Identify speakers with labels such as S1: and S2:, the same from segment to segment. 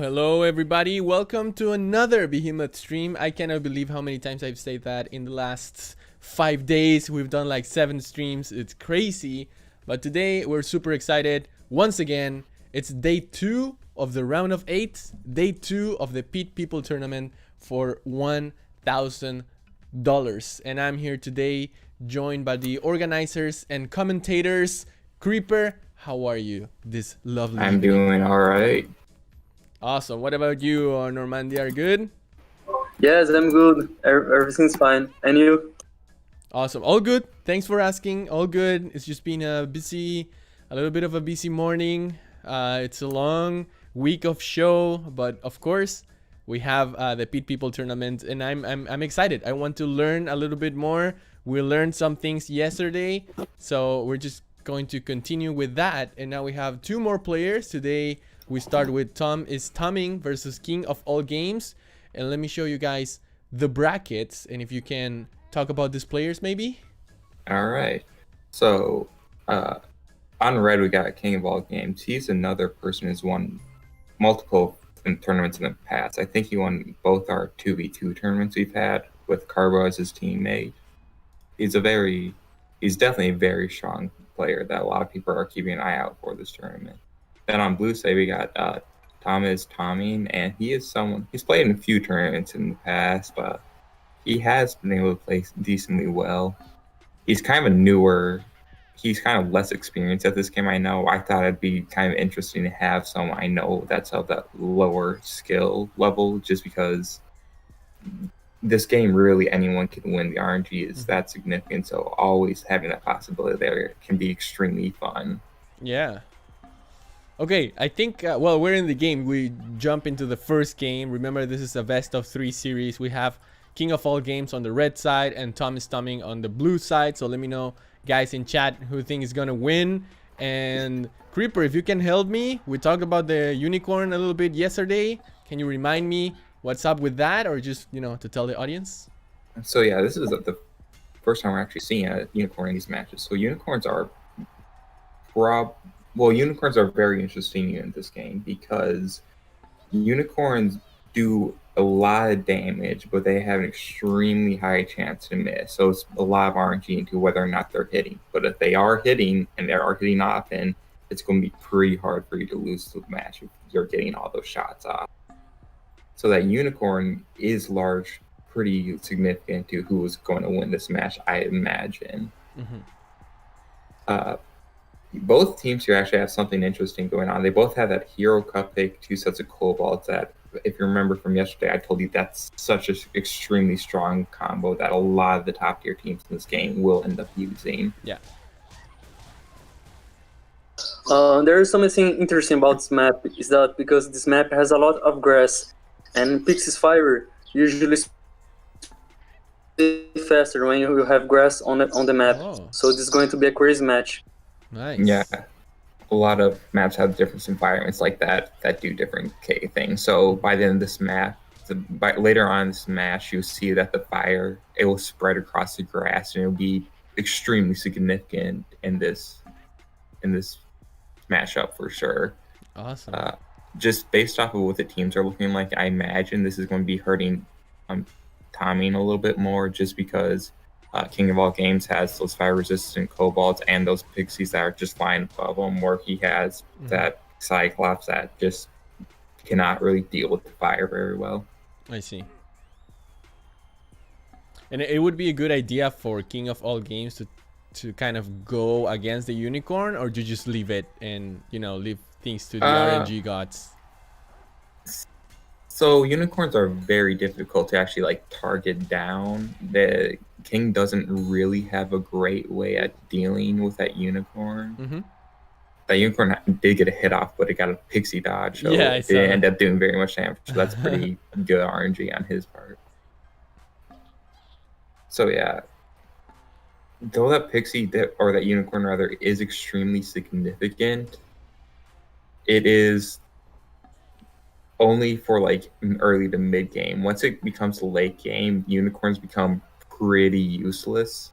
S1: Hello everybody, welcome to another Behemoth stream. I cannot believe how many times I've said that in the last 5 days. We've done like 7 streams, it's crazy. But today we're super excited. Once again, it's day 2 of the round of 8, day 2 of the People Tournament for $1,000. And I'm here today joined by the organizers and commentators. Creeper, how are you this lovely
S2: I'm
S1: evening?
S2: doing alright.
S1: Awesome. What about you, Normandy? Are good?
S3: Yes, I'm good. Everything's fine. And you?
S1: Awesome. All good. Thanks for asking. All good. It's just been a little bit of a busy morning. It's a long week of show, but of course we have the People Tournament, and I'm excited. I want to learn a little bit more. We learned some things yesterday, so we're just going to continue with that. And now we have 2 more players today. We start with Tom is Tomming versus King of All Games. And let me show you guys the brackets. And if you can talk about these players maybe.
S2: All right. So, uh, on red, we got King of All Games. He's another person who's won multiple tournaments in the past. I think he won both our 2v2 tournaments we've had with Carbo as his teammate. He's definitely a very strong player that a lot of people are keeping an eye out for this tournament. Then on blue side, we got Thomas Tomine, and he's played in a few tournaments in the past, but he has been able to play decently well. He's kind of less experienced at this game. I know. I thought it'd be kind of interesting to have someone I know that's of that lower skill level, just because this game really anyone can win. The RNG is that significant, so always having that possibility there can be extremely fun.
S1: Yeah. Okay, I think, well, we're in the game. We jump into the first game. Remember, this is a best of 3 series. We have King of All Games on the red side and Thomas Tumming on the blue side. So let me know, guys in chat, who think is gonna win. And Creeper, if you can help me, we talked about the unicorn a little bit yesterday. Can you remind me what's up with that, or just, you know, to tell the audience?
S2: So yeah, this is the first time we're actually seeing a unicorn in these matches. So unicorns are very interesting in this game because unicorns do a lot of damage, but they have an extremely high chance to miss. So it's a lot of RNG into whether or not they're hitting. But if they are hitting, and they are hitting often, it's going to be pretty hard for you to lose the match if you're getting all those shots off. So that unicorn is pretty significant to who is going to win this match, I imagine. Both teams here actually have something interesting going on. They both have that hero cupcake, 2 sets of cobalts that, if you remember from yesterday, I told you that's such an extremely strong combo that a lot of the top tier teams in this game will end up using.
S1: Yeah.
S3: There is something interesting about this map, is that because this map has a lot of grass, and Pixie's Fire usually faster when you have grass on the map. So this is going to be a crazy match.
S1: Nice.
S2: Yeah, a lot of maps have different environments like that do different things. So by the end of this map, later on in this match, you'll see that the fire, it will spread across the grass, and it'll be extremely significant in this matchup for sure.
S1: Awesome.
S2: Just based off of what the teams are looking like, I imagine this is going to be hurting Tommy a little bit more, just because King of All Games has those fire-resistant cobalts and those pixies that are just flying above him, where he has that Cyclops that just cannot really deal with the fire very well.
S1: I see. And it would be a good idea for King of All Games to kind of go against the unicorn, or to just leave it and, you know, leave things to the RNG gods.
S2: So unicorns are very difficult to actually like target down. The king doesn't really have a great way at dealing with that unicorn. That unicorn did get a hit off, but it got a pixie dodge, so it didn't end up doing very much damage. So that's pretty good RNG on his part. So yeah, though that pixie or that unicorn rather is extremely significant, it is only for like early to mid game. Once it becomes late game, unicorns become pretty useless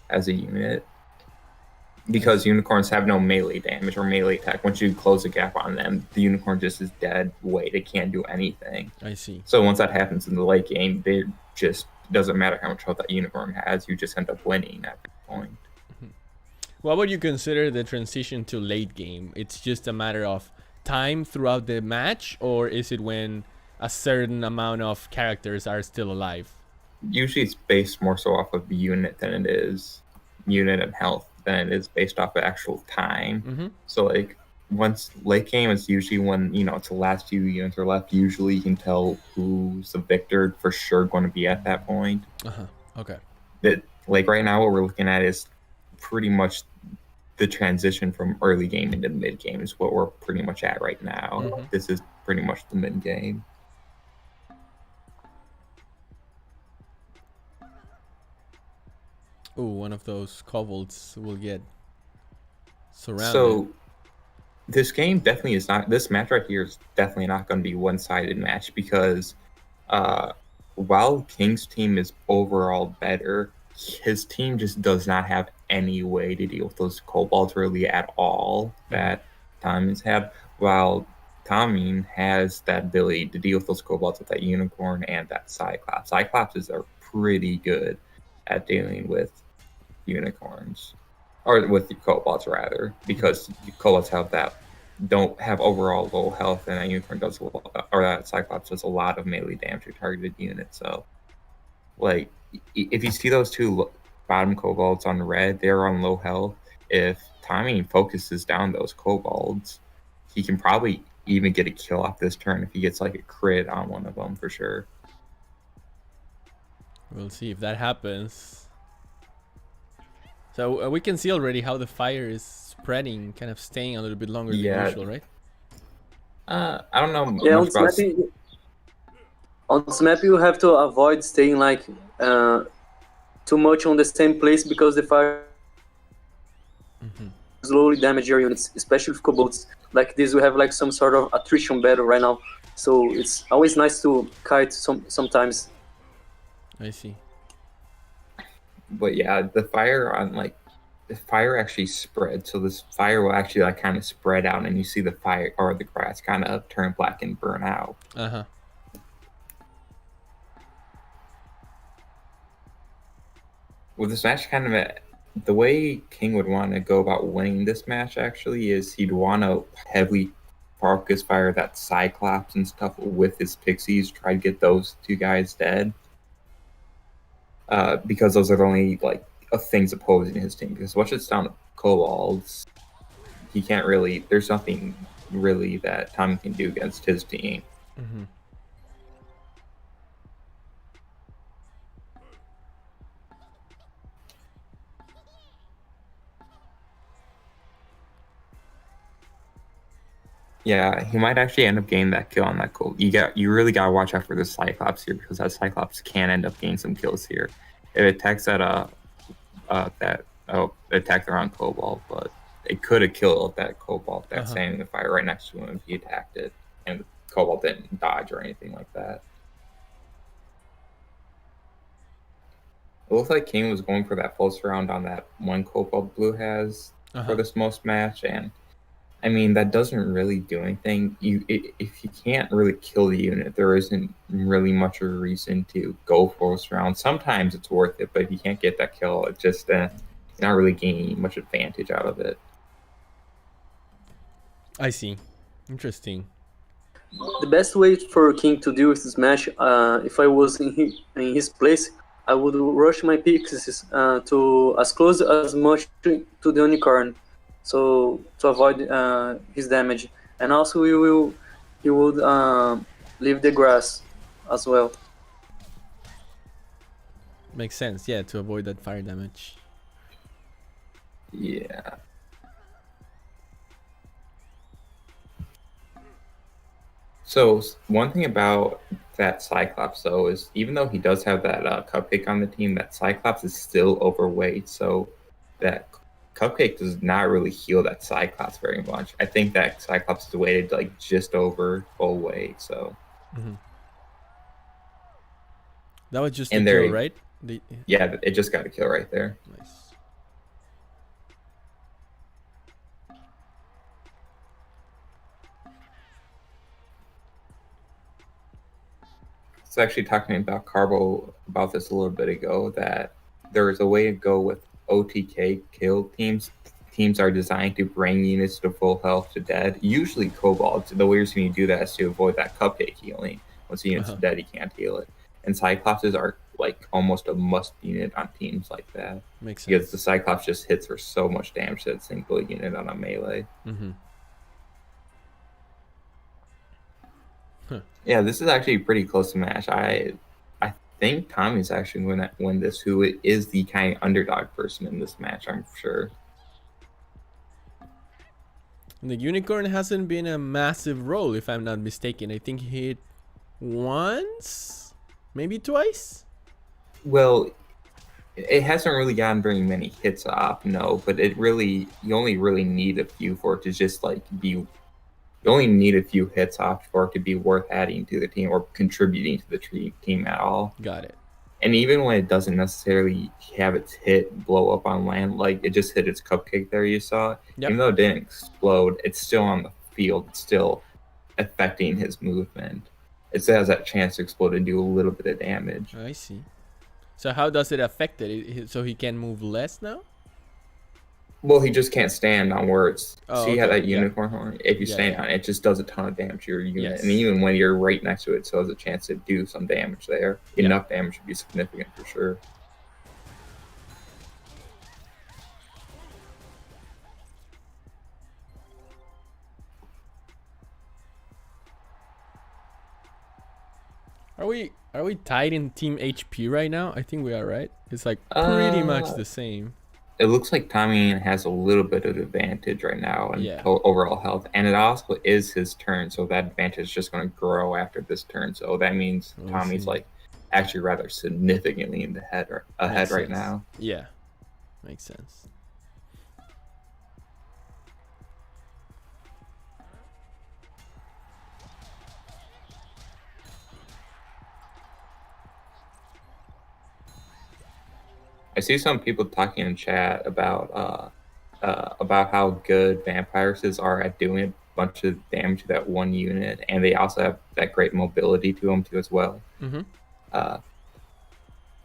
S2: as a unit, because unicorns have no melee damage or melee attack. Once you close the gap on them, the unicorn just is dead weight. It can't do anything.
S1: I see.
S2: So once that happens in the late game, they just doesn't matter how much health that unicorn has, you just end up winning at that point.
S1: What would you consider the transition to late game? It's just a matter of time throughout the match, or is it when a certain amount of characters are still alive?
S2: Usually it's based more so off of the unit than it is unit and health than it is based off of actual time. So like once late game is usually when, you know, it's the last few units are left. Usually you can tell who's the victor for sure going to be at that point.
S1: Okay.
S2: That like right now what we're looking at is pretty much the transition from early game into mid game is what we're pretty much at right now. This is pretty much the mid game.
S1: Oh, one of those kobolds will get surrounded.
S2: So this game definitely is not, this match right here is definitely not going to be one-sided match, because while King's team is overall better, his team just does not have any way to deal with those kobolds really at all that Tommy's had, while Tommy has that ability to deal with those kobolds with that unicorn and that Cyclops. Cyclopses are pretty good at dealing with unicorns, or with the kobolds rather, because kobolds don't have overall low health, and that unicorn does or that Cyclops does a lot of melee damage to targeted units. So, like, if you see those two bottom kobolds on red, they're on low health. If Tommy focuses down those kobolds, he can probably even get a kill off this turn if he gets like a crit on one of them for sure.
S1: We'll see if that happens. So we can see already how the fire is spreading, kind of staying a little bit longer than usual, right?
S2: I don't know
S3: Yeah,
S2: much about.
S3: on this map you have to avoid staying like too much on the same place, because the fire slowly damage your units, especially with kobolds. Like this, we have like some sort of attrition battle right now, so it's always nice to kite sometimes.
S1: I see.
S2: But yeah, the fire actually spreads, so this fire will actually like kind of spread out, and you see the fire or the grass kind of turn black and burn out. With this match, kind of the way King would want to go about winning this match actually is he'd want to heavily focus fire that Cyclops and stuff with his pixies, try to get those two guys dead. Because those are the only like things opposing his team. Because once it's down to kobolds, he can't really. There's nothing really that Tommy can do against his team. Yeah, he might actually end up getting that kill on that kobold. You really gotta watch out for the Cyclops here, because that Cyclops can end up getting some kills here. It attacks that attacked the wrong kobold, but it could have killed that kobold that's standing in the fire right next to him if he attacked it, and the kobold didn't dodge or anything like that. It looks like King was going for that pulse round on that one kobold blue has for this most match, and I mean, that doesn't really do anything. If you can't really kill the unit, there isn't really much of a reason to go force round. Sometimes it's worth it, but if you can't get that kill, it's just you're not really gaining much advantage out of it.
S1: I see. Interesting.
S3: The best way for King to deal with this match, if I was in his place, I would rush my pixies to as close as much to the unicorn, so to avoid his damage, and also he would leave the grass as well.
S1: Makes sense, yeah, to avoid that fire damage.
S2: Yeah. So one thing about that Cyclops though is, even though he does have that Cupcake on the team, that Cyclops is still overweight, so that Cupcake does not really heal that Cyclops very much. I think that Cyclops is weighted like just over full weight, so.
S1: That was just a kill, right?
S2: Yeah, it just got a kill right there.
S1: Nice.
S2: I was actually talking about Carbo about this a little bit ago, that there is a way to go with OTK kill teams. Teams are designed to bring units to full health to dead. Usually kobolds. The way you do that is to avoid that Cupcake healing. Once the unit's dead, you can't heal it. And Cyclopses are like almost a must unit on teams like that.
S1: Makes sense.
S2: Because the Cyclops just hits for so much damage to that single unit on a melee. Yeah, this is actually a pretty close match. I think Tommy's actually going to win this, who is the kind of underdog person in this match, I'm sure.
S1: The unicorn hasn't been a massive role, if I'm not mistaken. I think he hit once, maybe twice. Well,
S2: it hasn't really gotten very many hits off, no, but you only really need a few for it to just like be. You only need a few hits off for it to be worth adding to the team or contributing to the team at all.
S1: Got it.
S2: And even when it doesn't necessarily have its hit blow up on land, like it just hit its cupcake there you saw,
S1: Yep.
S2: even though it didn't explode, it's still on the field. It's still affecting his movement. It still has that chance to explode and do a little bit of damage.
S1: I see. So how does it affect it? So he can move less now?
S2: Well, he just can't stand on words.
S1: Oh,
S2: See how
S1: okay.
S2: that
S1: Yeah.
S2: unicorn horn? If you
S1: Yeah,
S2: stand
S1: yeah.
S2: on it, it just does a ton of damage to your unit.
S1: Yes.
S2: And even when you're right next to it, it still has a chance to do some damage there.
S1: Yeah.
S2: Enough damage to be significant for sure.
S1: Are we tied in team HP right now? I think we are, right? It's like pretty much the same.
S2: It looks like Tommy has a little bit of advantage right now in
S1: Yeah.
S2: overall health, and it also is his turn, so that advantage is just going to grow after this turn. So that means
S1: I
S2: Tommy's
S1: see.
S2: like actually rather significantly in the head or ahead
S1: Makes
S2: right
S1: sense.
S2: now.
S1: Yeah. Makes sense.
S2: I see some people talking in chat about how good vampires are at doing a bunch of damage to that one unit, and they also have that great mobility to them too as well.
S1: Mm-hmm.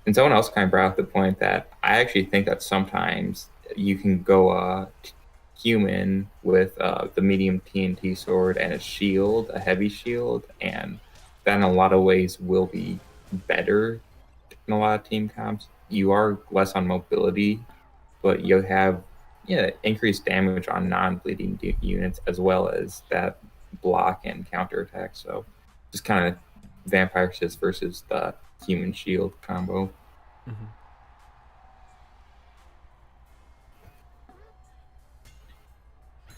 S2: And someone else kind of brought up the point that I actually think that sometimes you can go human with the medium TNT sword and a shield, a heavy shield, and that in a lot of ways will be better in a lot of team comps. You are less on mobility, but you'll have increased damage on non-bleeding units as well as that block and counterattack. So just kind of vampire assist versus the human shield combo.
S1: Mm-hmm.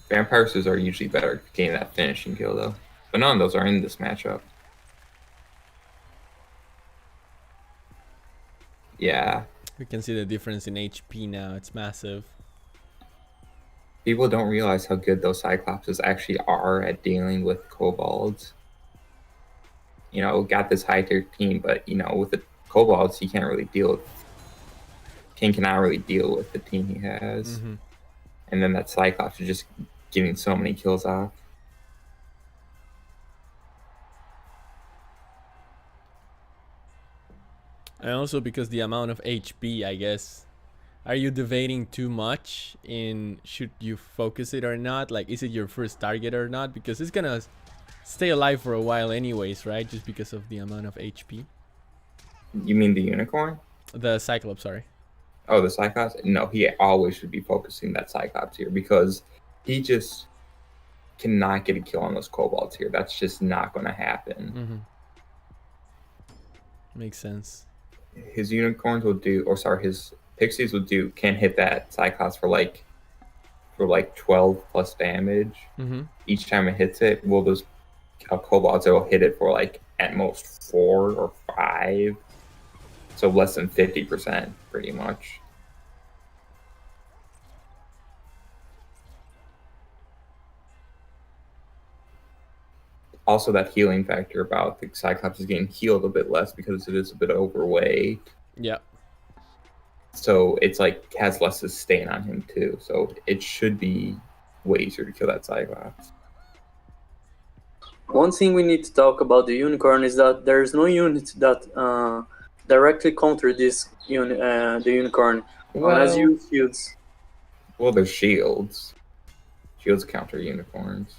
S2: Vampire assists are usually better at getting that finishing kill though, but none of those are in this matchup. Yeah,
S1: We can see the difference in HP now. It's massive.
S2: people don't realize how good those Cyclopses actually are at dealing with kobolds. You know, got this high tier team, but you know, with the kobolds, he can't really deal with. King cannot really deal with the team he has,
S1: Mm-hmm.
S2: and then that Cyclops is just getting so many kills off.
S1: And also because the amount of HP, I guess. Are you debating too much in should you focus it or not? Like, is it your first target or not? Because it's gonna stay alive for a while anyways, right? Just because of the amount of HP.
S2: You mean the unicorn?
S1: The Cyclops, sorry.
S2: Oh, the Cyclops? No, he always should be focusing that Cyclops here because he just cannot get a kill on those kobolds here. That's just not going to happen.
S1: Mm-hmm. Makes sense.
S2: His unicorns will do, or sorry, his pixies will do, can hit that Cyclops for like 12 plus damage.
S1: Mm-hmm.
S2: Each time it hits it, well, those kobolds, it will hit it for like at most 4 or 5. So less than 50%, pretty much. Also, that healing factor about the Cyclops is getting healed a bit less because it is a bit overweight.
S1: Yeah.
S2: So it's like has less sustain on him too. So it should be way easier to kill that Cyclops.
S3: One thing we need to talk about the unicorn is that there is no unit that directly counter this the unicorn unless you use shields.
S2: Well, there's shields. Shields counter unicorns.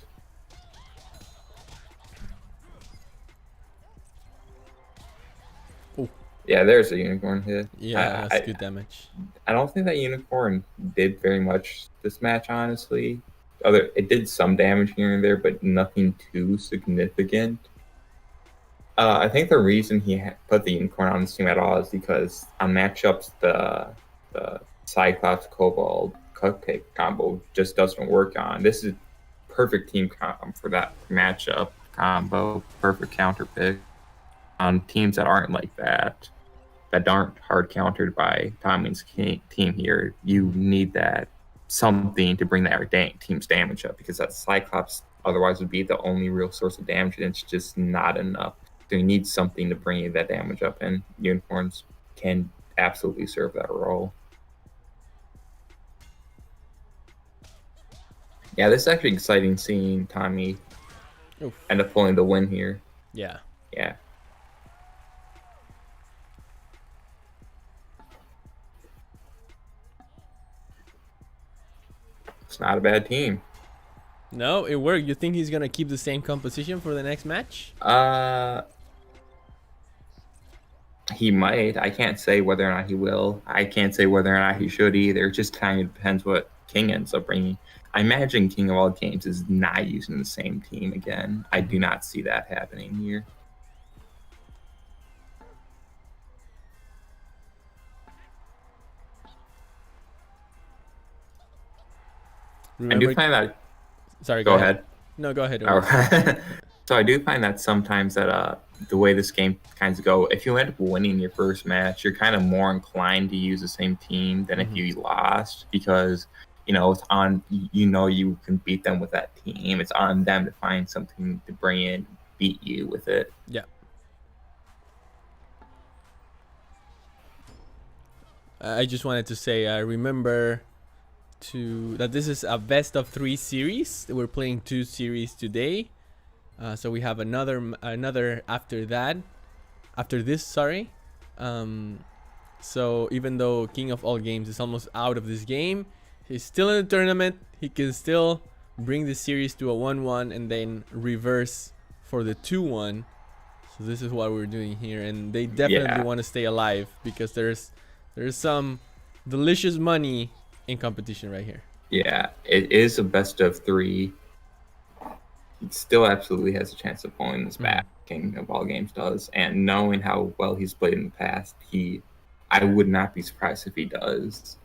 S1: Ooh.
S2: Yeah, there's a unicorn hit.
S1: Yeah, that's good damage.
S2: I don't think that unicorn did very much this match, honestly. It did some damage here and there, but nothing too significant. I think the reason he put the unicorn on this team at all is because on matchups, the Cyclops Kobold Cupcake combo just doesn't work on. This is perfect team comp for that matchup combo. Perfect counter pick on teams that aren't like that aren't hard countered by Tommy's team here. You need that something to bring that team's damage up because that Cyclops otherwise would be the only real source of damage, and it's just not enough. So you need something to bring that damage up, and unicorns can absolutely serve that role. Yeah, this is actually exciting seeing Tommy
S1: Oof.
S2: end up pulling the win here.
S1: Yeah.
S2: Yeah. It's not a bad team.
S1: No, it worked. You think he's gonna keep the same composition for the next match?
S2: He might. I can't say whether or not he will. I can't say whether or not he should either. It just kind of depends what King ends up bringing. I imagine King of all games is not using the same team again. I do not see that happening here.
S1: Remember,
S2: I do find that.
S1: sorry,
S2: Go ahead.
S1: No, go ahead.
S2: So I do find that sometimes that the way this game kinds of go, if you end up winning your first match, you're kind of more inclined to use the same team than if you lost, because it's on you can beat them with that team. It's on them to find something to bring in, beat you with it.
S1: Yeah. I just wanted to say, remember that this is a best of 3 series. We're playing 2 series today. So we have another after this, sorry. So even though King of all games is almost out of this game, he's still in the tournament. He can still bring the series to a 1-1 and then reverse for the 2-1. So this is what we're doing here, and they definitely want to stay alive, because there's some delicious money in competition right here.
S2: Yeah, it is a best of 3. He still absolutely has a chance of pulling this back. King of all games does, and knowing how well he's played in the past, I would not be surprised if he does.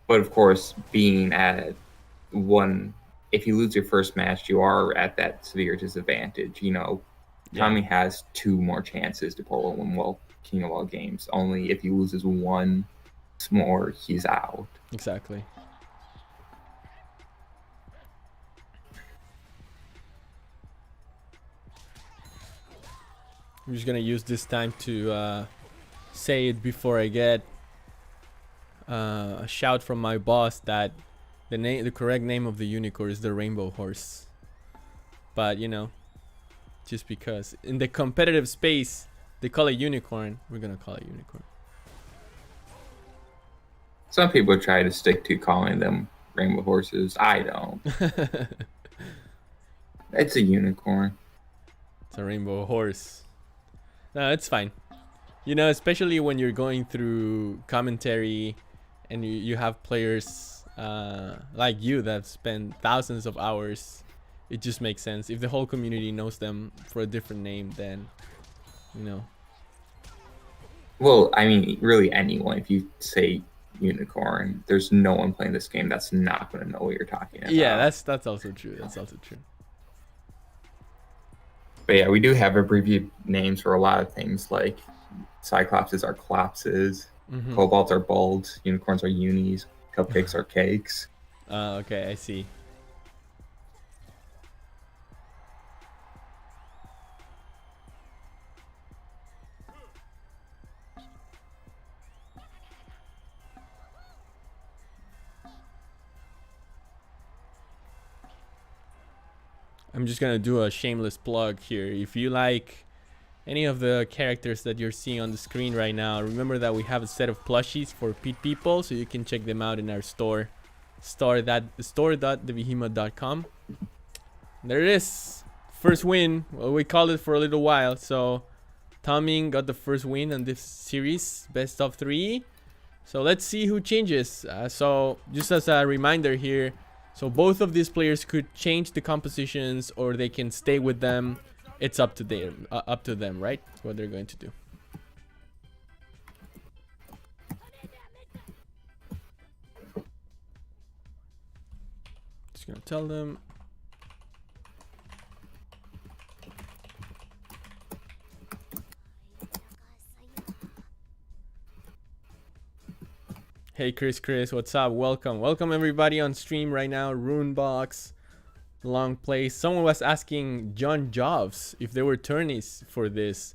S2: But of course, being at 1, if you lose your first match, you are at that severe disadvantage. Tommy has 2 more chances to pull a win. Well, King of all games, only if he loses 1 more, he's out.
S1: Exactly. I'm just gonna use this time to say it before I get a shout from my boss that the correct name of the unicorn is the rainbow horse. But just because in the competitive space they call it unicorn, we're gonna call it unicorn.
S2: Some people try to stick to calling them rainbow horses. I don't. It's a unicorn.
S1: It's a rainbow horse. No, it's fine. Especially when you're going through commentary and you have players like you that spend thousands of hours. It just makes sense. If the whole community knows them for a different name, then
S2: Well, I mean, really anyone. If you say unicorn, there's no one playing this game that's not going to know what you're talking about.
S1: Yeah, that's also true. That's also true.
S2: But yeah, we do have abbreviated names for a lot of things, like Cyclopses are Clopses, Kobolds are Bulbs, Unicorns are Unis, Cupcakes are Cakes.
S1: Okay, I see. I'm just gonna do a shameless plug here. If you like any of the characters that you're seeing on the screen right now, remember that we have a set of plushies for Pete People, so you can check them out in our store, store.thebehemoth.com. There it is, first win. Well, we called it for a little while, so Tommy got the first win on this series, best of 3. So let's see who changes. So just as a reminder here, so both of these players could change the compositions, or they can stay with them. It's up to them, right? What they're going to do. Just gonna tell them. Hey Chris, what's up? Welcome everybody on stream right now. Runebox, Long Play. Someone was asking John Jobs if there were tourneys for this.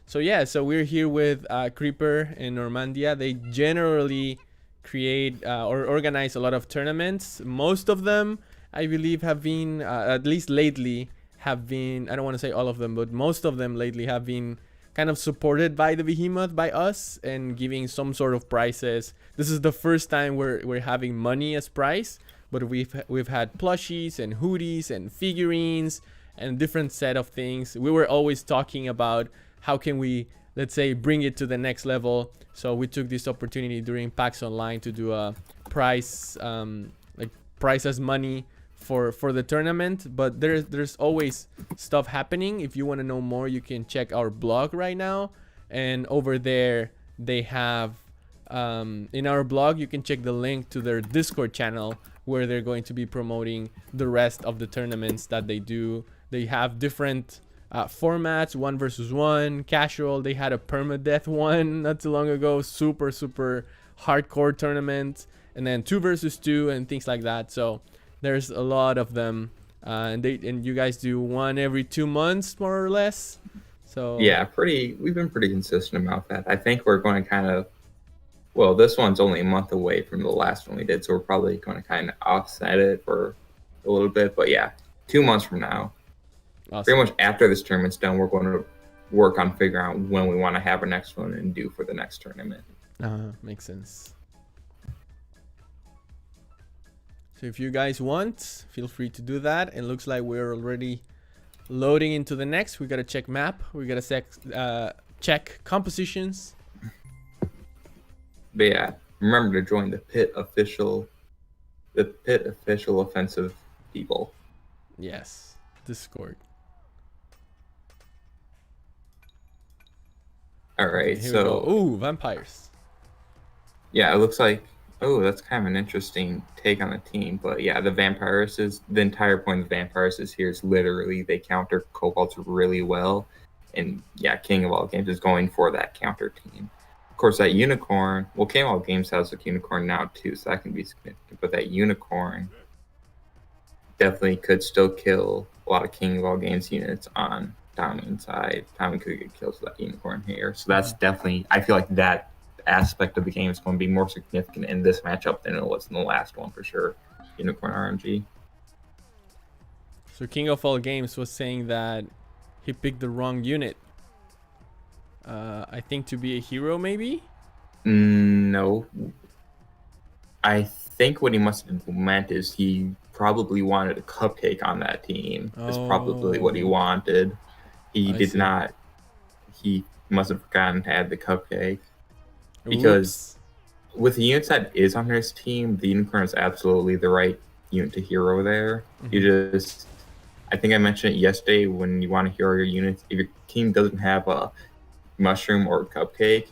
S1: So yeah, so we're here with Creeper and Normandia. They generally create or organize a lot of tournaments. Most of them, I believe, have been at least lately have been. I don't want to say all of them, but most of them lately have been kind of supported by the Behemoth, by us, and giving some sort of prizes. This is the first time we're having money as prize, but we've had plushies and hoodies and figurines and different set of things. We were always talking about how can we, let's say, bring it to the next level. So we took this opportunity during PAX Online to do a prize, like prize as money for the tournament. But there's always stuff happening. If you want to know more, you can check our blog right now, and over there they have in our blog you can check the link to their Discord channel where they're going to be promoting the rest of the tournaments that they do. They have different formats, 1 versus 1, casual. They had a permadeath one not too long ago, super hardcore tournament, and then 2 versus 2 and things like that. So there's a lot of them, and you guys do one every 2 months more or less. So
S2: yeah, we've been pretty consistent about that. I think we're going to kind of, well, this one's only a month away from the last one we did, so we're probably going to kind of offset it for a little bit. But yeah, 2 months from now, awesome. Pretty much after this tournament's done, we're going to work on figuring out when we want to have our next one and do for the next tournament.
S1: Makes sense. So if you guys want, feel free to do that. It looks like we're already loading into the next. We got to check map. We got to check compositions.
S2: But yeah, remember to join the pit official offensive people.
S1: Yes, Discord.
S2: All right,
S1: here
S2: so
S1: we go. Ooh, vampires.
S2: Yeah, it looks like, oh, that's kind of an interesting take on the team. But yeah, the entire point of the vampires here is literally they counter kobolds really well. And yeah, King of All Games is going for that counter team. Of course, that unicorn, well, King of All Games has a unicorn now too, so that can be significant. But that unicorn definitely could still kill a lot of King of All Games units on Dominion's side. Tommy could get kills with that unicorn here. So that's definitely, I feel like that aspect of the game is going to be more significant in this matchup than it was in the last one for sure. Unicorn RNG.
S1: So King of All Games was saying that he picked the wrong unit. I think to be a hero, maybe?
S2: No. I think what he must have meant is he probably wanted a cupcake on that team. That's probably what he wanted. He did not. He must have forgotten to add the cupcake. Because with the units that is on his team, the unicorn is absolutely the right unit to hero there. You just, I think I mentioned it yesterday, when you want to hero your units, if your team doesn't have a mushroom or a cupcake,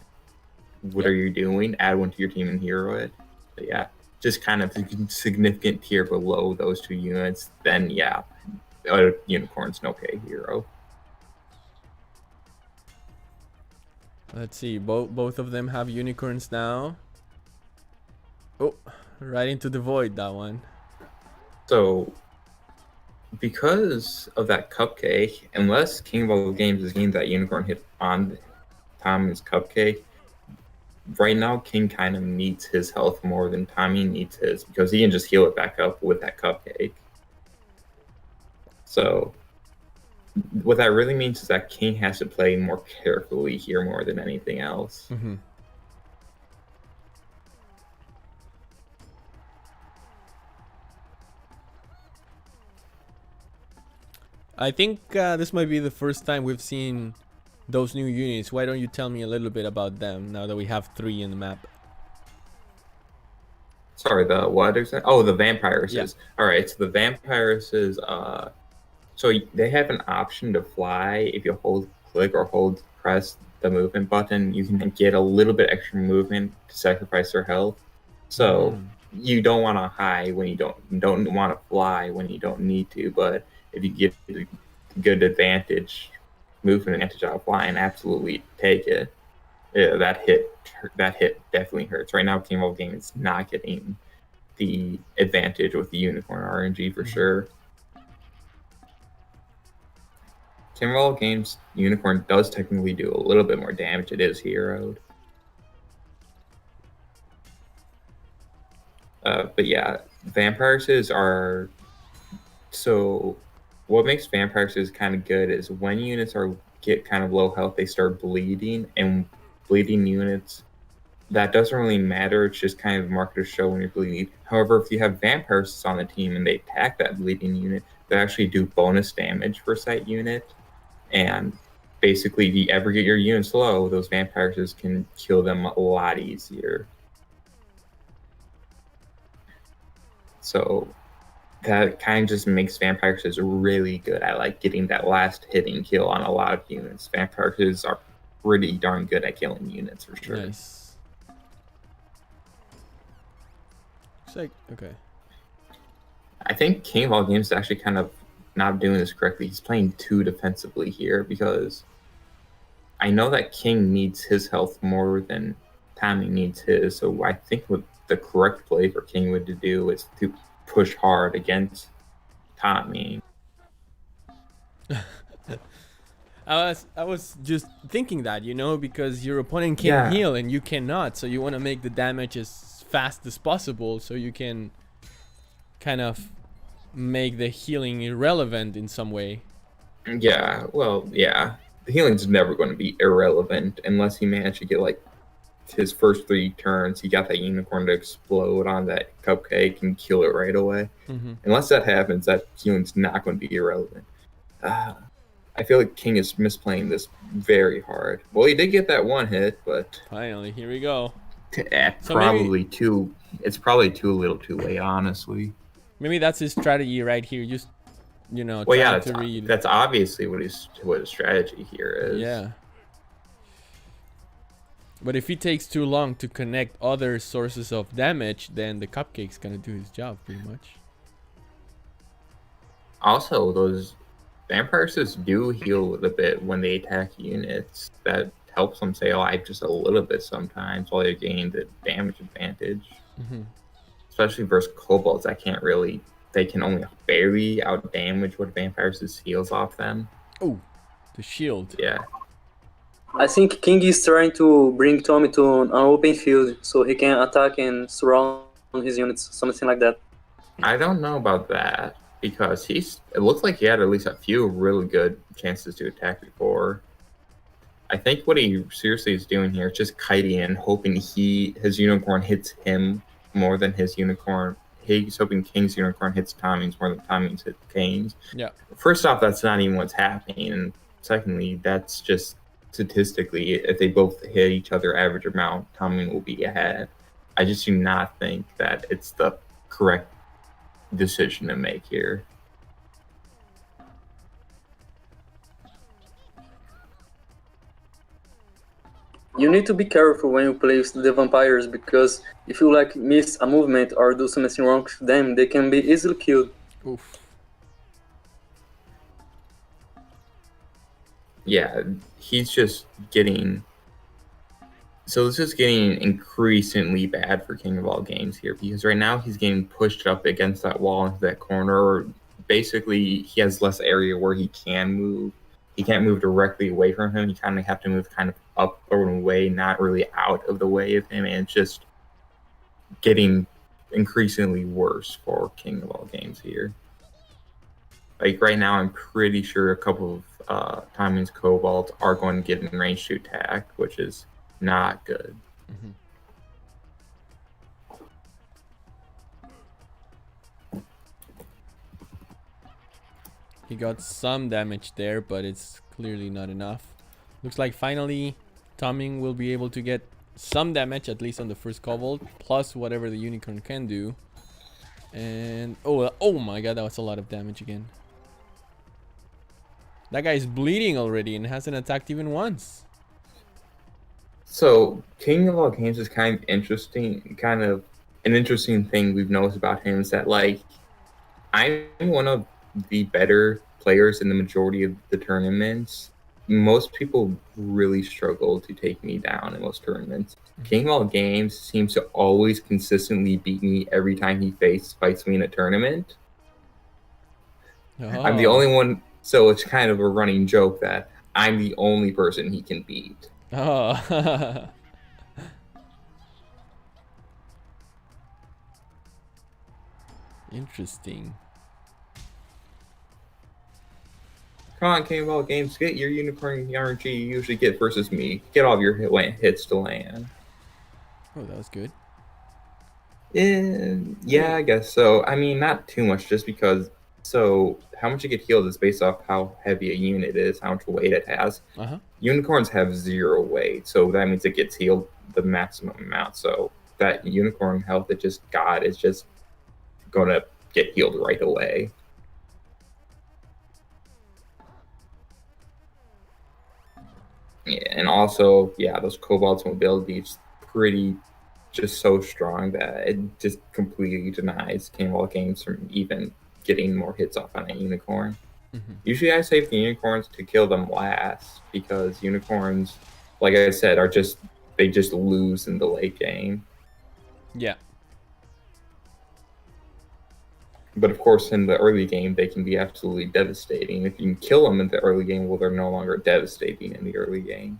S2: what are you doing? Add one to your team and hero it. But yeah, just kind of significant tier below those two units, then yeah, unicorn's an okay hero.
S1: Let's see, both of them have unicorns now. Oh, right into the void, that one.
S2: So, because of that cupcake, unless King of All Games is getting that unicorn hit on Tommy's cupcake, right now King kind of needs his health more than Tommy needs his, because he can just heal it back up with that cupcake. So what that really means is that King has to play more carefully here more than anything else.
S1: I think this might be the first time we've seen those new units. Why don't you tell me a little bit about them now that we have 3 in the map?
S2: Sorry, the what exactly? Oh, the vampires.
S1: Yeah.
S2: All right, so the vampires is so they have an option to fly. If you hold click or hold press the movement button, you can get a little bit extra movement to sacrifice their health. So you don't want to hide when you don't want to fly when you don't need to, but if you get a good movement advantage out of flying, absolutely take it. Yeah, that hit definitely hurts. Right now, King of All Games is not getting the advantage with the unicorn RNG for sure. King of All Games Unicorn does technically do a little bit more damage. It is heroed. But yeah, vampires are so. What makes vampires kind of good is when units get kind of low health, they start bleeding, and bleeding units. That doesn't really matter. It's just kind of a marker to show when you're bleeding. However, if you have vampires on the team and they attack that bleeding unit, they actually do bonus damage for that unit. And basically, if you ever get your units low, those vampires can kill them a lot easier. So that kind of just makes vampires really good. I like getting that last hitting kill on a lot of units. Vampires are pretty darn good at killing units for sure.
S1: Nice. Looks like okay.
S2: I think King of All Games is actually kind of not doing this correctly. He's playing too defensively here because I know that King needs his health more than Tommy needs his. So I think what the correct play for King would do is to push hard against Tommy.
S1: I was just thinking that, because your opponent can heal and you cannot, so you want to make the damage as fast as possible so you can kind of make the healing irrelevant in some way.
S2: Yeah, well, yeah. The healing's never going to be irrelevant unless he managed to get like his first 3 turns. He got that unicorn to explode on that cupcake and kill it right away.
S1: Mm-hmm.
S2: Unless that happens, that healing's not going to be irrelevant. I feel like King is misplaying this very hard. Well, he did get that 1 hit, but
S1: finally, here we go.
S2: It's probably too little too late, honestly.
S1: Maybe that's his strategy right here. Just
S2: well, yeah, that's obviously what his strategy here is.
S1: Yeah. But if he takes too long to connect other sources of damage, then the cupcake's gonna do his job pretty much.
S2: Also, those vampires do heal a bit when they attack units. That helps them stay alive just a little bit sometimes while they're gaining the damage advantage.
S1: Mm-hmm.
S2: Especially versus kobolds, they can only barely out damage what vampires heals off them.
S1: Oh, the shield.
S2: Yeah.
S3: I think King is trying to bring Tommy to an open field so he can attack and surround his units, something like that.
S2: I don't know about that because it looks like he had at least a few really good chances to attack before. I think what he seriously is doing here is just kiting and hoping his unicorn hits him more than his unicorn. He's hoping King's unicorn hits Tommy's more than Tommy's hit King's.
S1: Yeah.
S2: First off, that's not even what's happening. And secondly, that's just statistically, if they both hit each other average amount, Tommy will be ahead. I just do not think that it's the correct decision to make here.
S3: You need to be careful when you play the vampires because if you miss a movement or do something wrong to them, they can be easily killed.
S1: Oof.
S2: Yeah, he's just getting. So this is getting increasingly bad for King of All Games here because right now he's getting pushed up against that wall into that corner. Or basically, he has less area where he can move. He can't move directly away from him. You kind of have to move kind of up or away, not really out of the way of him. And it's just getting increasingly worse for King of All Games here. Like right now, I'm pretty sure a couple of Tommy's kobolds are going to get in range to attack, which is not good.
S1: Mm-hmm. He got some damage there, but it's clearly not enough. Looks like finally Tommy will be able to get some damage, at least on the first kobold, plus whatever the unicorn can do. And oh my god, that was a lot of damage again. That guy is bleeding already and hasn't attacked even once.
S2: So King of All Games is kind of interesting. Kind of an interesting thing we've noticed about him is that I'm one of the better players in the majority of the tournaments. Most people really struggle to take me down in most tournaments. King of All Games seems to always consistently beat me every time he fights me in a tournament.
S1: Oh.
S2: I'm the only one. So it's kind of a running joke that I'm the only person he can beat.
S1: Oh. Interesting.
S2: Come on, King of all games, get your unicorn RNG you usually get versus me. Get all of your hits to land.
S1: Oh, that was good.
S2: Yeah, I guess so. I mean, not too much, just because. So, how much you get healed is based off how heavy a unit is, how much weight it has.
S1: Uh-huh.
S2: Unicorns have 0 weight, so that means it gets healed the maximum amount. So, that unicorn health it just got is just going to get healed right away. Yeah, and also, yeah, those Cobalt's mobility is pretty just so strong that it just completely denies Cannonball games from even getting more hits off on a unicorn.
S1: Mm-hmm.
S2: Usually I save the unicorns to kill them last because unicorns, like I said, they just lose in the late game.
S1: Yeah.
S2: But of course, in the early game, they can be absolutely devastating. If you can kill them in the early game, well, they're no longer devastating in the early game.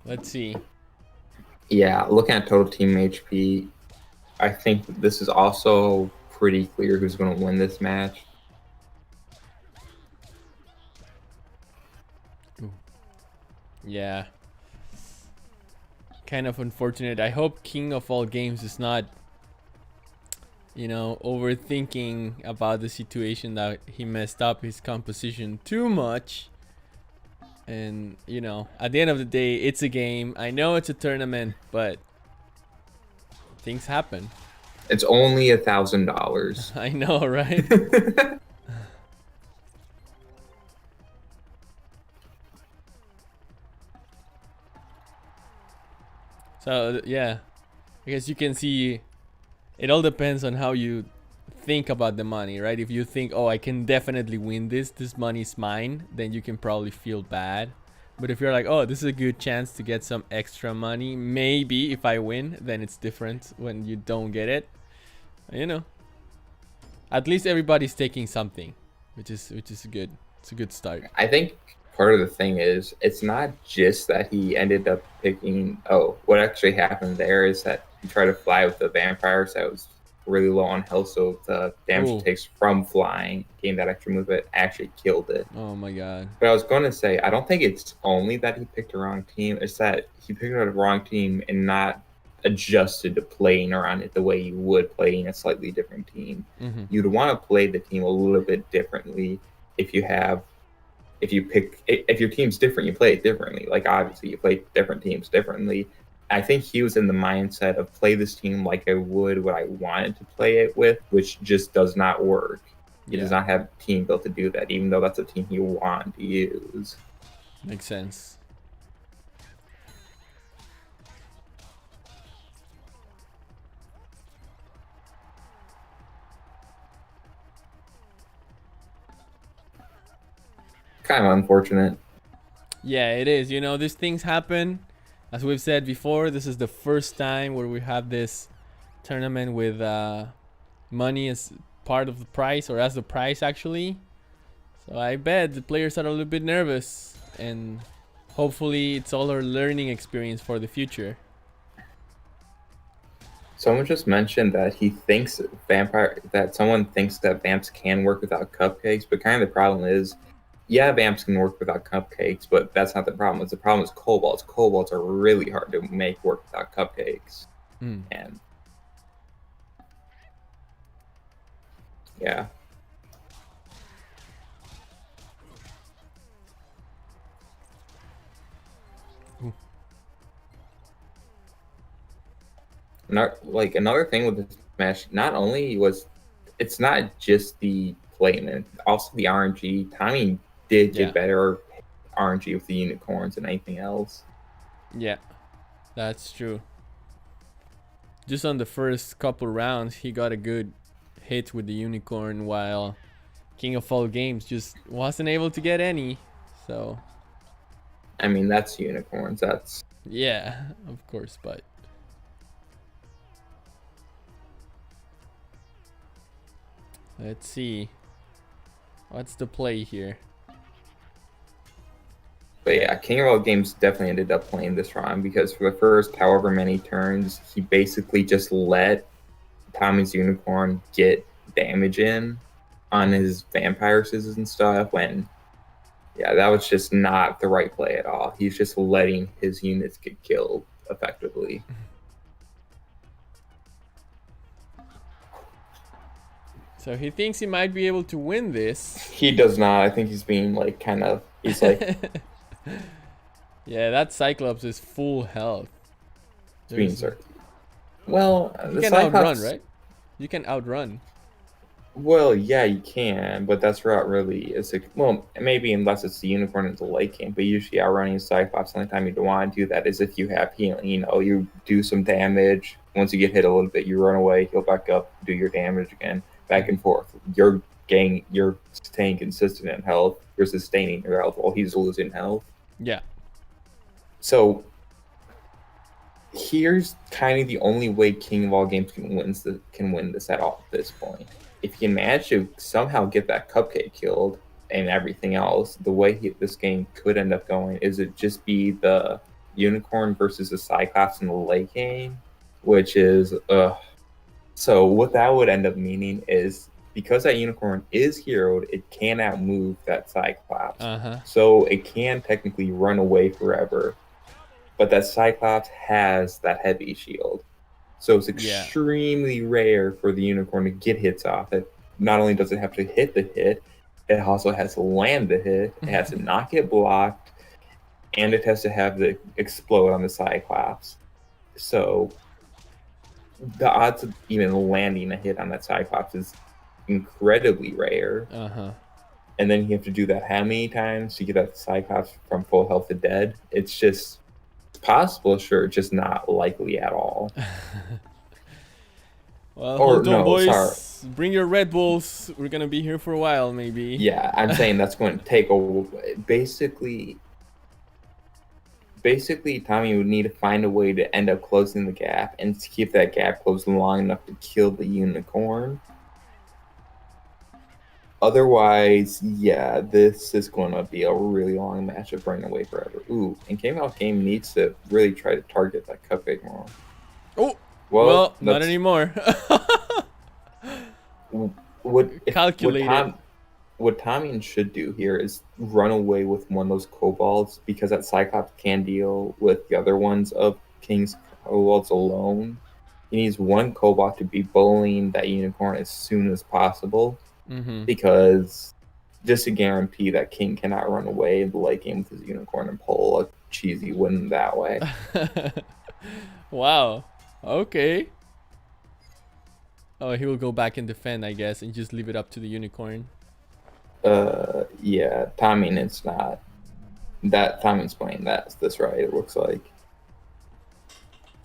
S1: Let's see.
S2: Yeah, looking at total team HP, I think this is also pretty clear who's going to win this match.
S1: Ooh. Yeah. Kind of unfortunate. I hope King of all games is not, overthinking about the situation that he messed up his composition too much. And, at the end of the day, it's a game. I know it's a tournament, but things happen.
S2: It's only $1,000.
S1: I know, right? So, yeah. I guess you can see it all depends on how you think about the money, right? If you think, oh, I can definitely win this money's mine, then you can probably feel bad. But if you're like, oh, this is a good chance to get some extra money, maybe if I win, then it's different when you don't get it. At least everybody's taking something, which is good. It's a good start.
S2: I think part of the thing is it's not just that he ended up picking. Oh, what actually happened there is that he tried to fly with the vampires that was really low on health, so the damage
S1: Ooh.
S2: it takes from flying, getting that extra movement, actually killed it.
S1: Oh my god.
S2: But I was going to say, I don't think it's only that he picked the wrong team. It's that he picked the wrong team and not adjusted to playing around it the way you would playing a slightly different team.
S1: Mm-hmm.
S2: You'd want to play the team a little bit differently if your team's different, you play it differently. Like, obviously, you play different teams differently. I think he was in the mindset of play this team like I would what I wanted to play it with, which just does not work. He does not have a team built to do that, even though that's a team he wanted to use.
S1: Makes sense.
S2: Kind of unfortunate.
S1: Yeah, it is. These things happen. As we've said before, this is the first time where we have this tournament with money as part of the price, or as the price actually. So I bet the players are a little bit nervous, and hopefully it's all a learning experience for the future.
S2: Someone just mentioned that someone thinks that vamps can work without cupcakes, but kind of the problem is, yeah, vamps can work without cupcakes, but that's not the problem. The problem is cobalts. Cobalts are really hard to make work without cupcakes. And yeah. Another thing with this match, not only was it's not just the playment, also the RNG. Tommy did get better RNG with the unicorns than anything else.
S1: Yeah, that's true. Just on the first couple rounds, he got a good hit with the unicorn, while King of All Games just wasn't able to get any. So
S2: I mean, that's unicorns. That's
S1: yeah, of course, but let's see. What's the play here?
S2: But yeah, King of All Games definitely ended up playing this round because for the first however many turns, he basically just let Tommy's unicorn get damage in on his vampire scissors and stuff. When yeah, that was just not the right play at all. He's just letting his units get killed effectively.
S1: So he thinks he might be able to win this.
S2: He does not. I think he's being like kind of. He's like
S1: Yeah, that Cyclops is full health.
S2: being certain. Well,
S1: You
S2: the
S1: can
S2: Cyclops,
S1: outrun, right? You can outrun.
S2: Well, yeah, you can, but that's not really is a, well, maybe unless it's the unicorn in the late game, but usually outrunning Cyclops, the only time you want to do that is if you have healing. You know, you do some damage. Once you get hit a little bit, you run away, heal back up, do your damage again, back and forth. You're staying consistent in health. You're sustaining your health while he's losing health.
S1: Yeah.
S2: So here's kind of the only way King of All Games can win this at all at this point. If you can manage to somehow get that cupcake killed and everything else, the way this game could end up going is it just be the unicorn versus the Cyclops in the late game, which is so what that would end up meaning is because that unicorn is heroed, it can outmove that Cyclops. So it can technically run away forever. But that Cyclops has that heavy shield. So it's extremely rare for the unicorn to get hits off it. Not only does it have to hit the hit, it also has to land the hit, it has to not get blocked, and it has to have the explode on the Cyclops. So the odds of even landing a hit on that Cyclops is incredibly rare. And then you have to do that how many times to get that Cyclops from full health to dead? It's just possible, sure, just not likely at all.
S1: Well, hold on, boys. Bring your Red Bulls. We're gonna be here for a while, maybe.
S2: Yeah, I'm saying that's going to take basically Tommy would need to find a way to end up closing the gap and to keep that gap closed long enough to kill the unicorn. Otherwise, yeah, this is going to be a really long match of running away forever. Ooh, and King of Game needs to really try to target that cupcake more.
S1: Oh, well not anymore.
S2: What Tommy should do here is run away with one of those kobolds because that Cyclops can deal with the other ones of King's kobolds alone. He needs one kobold to be bullying that unicorn as soon as possible. Because just to guarantee that King cannot run away in the late game with his unicorn and pull a cheesy win that way.
S1: Wow. Okay. Oh, he will go back and defend, I guess, and just leave it up to the unicorn.
S2: Yeah, timing it's not. That timing's playing this right, it looks like.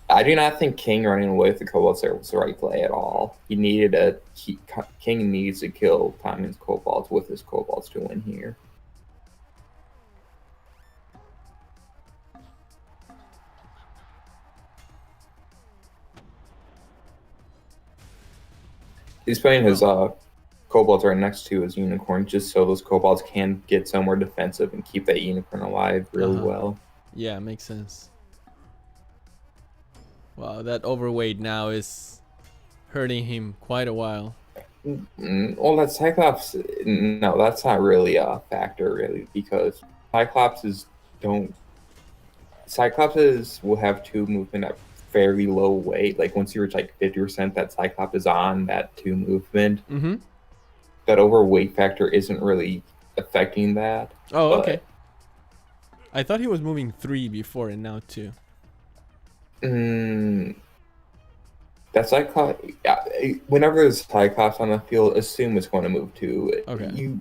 S2: I do not think King running away with the kobolds there was the right play at all. King needs to kill Tommy's kobolds with his kobolds to win here. He's putting his kobolds right next to his unicorn just so those kobolds can get somewhere defensive and keep that unicorn alive really well.
S1: Yeah, makes sense. Wow, that overweight now is hurting him quite a while.
S2: Well, that Cyclops, no, that's not really a factor, really, because Cyclopses will have 2 movement at fairly low weight. Like, once you reach like 50%, that Cyclops is on that 2 movement. That overweight factor isn't really affecting that.
S1: Oh, okay. I thought he was moving 3 before and now 2.
S2: That Cyclops, whenever there's Cyclops on the field, assume it's going to move 2.
S1: Okay.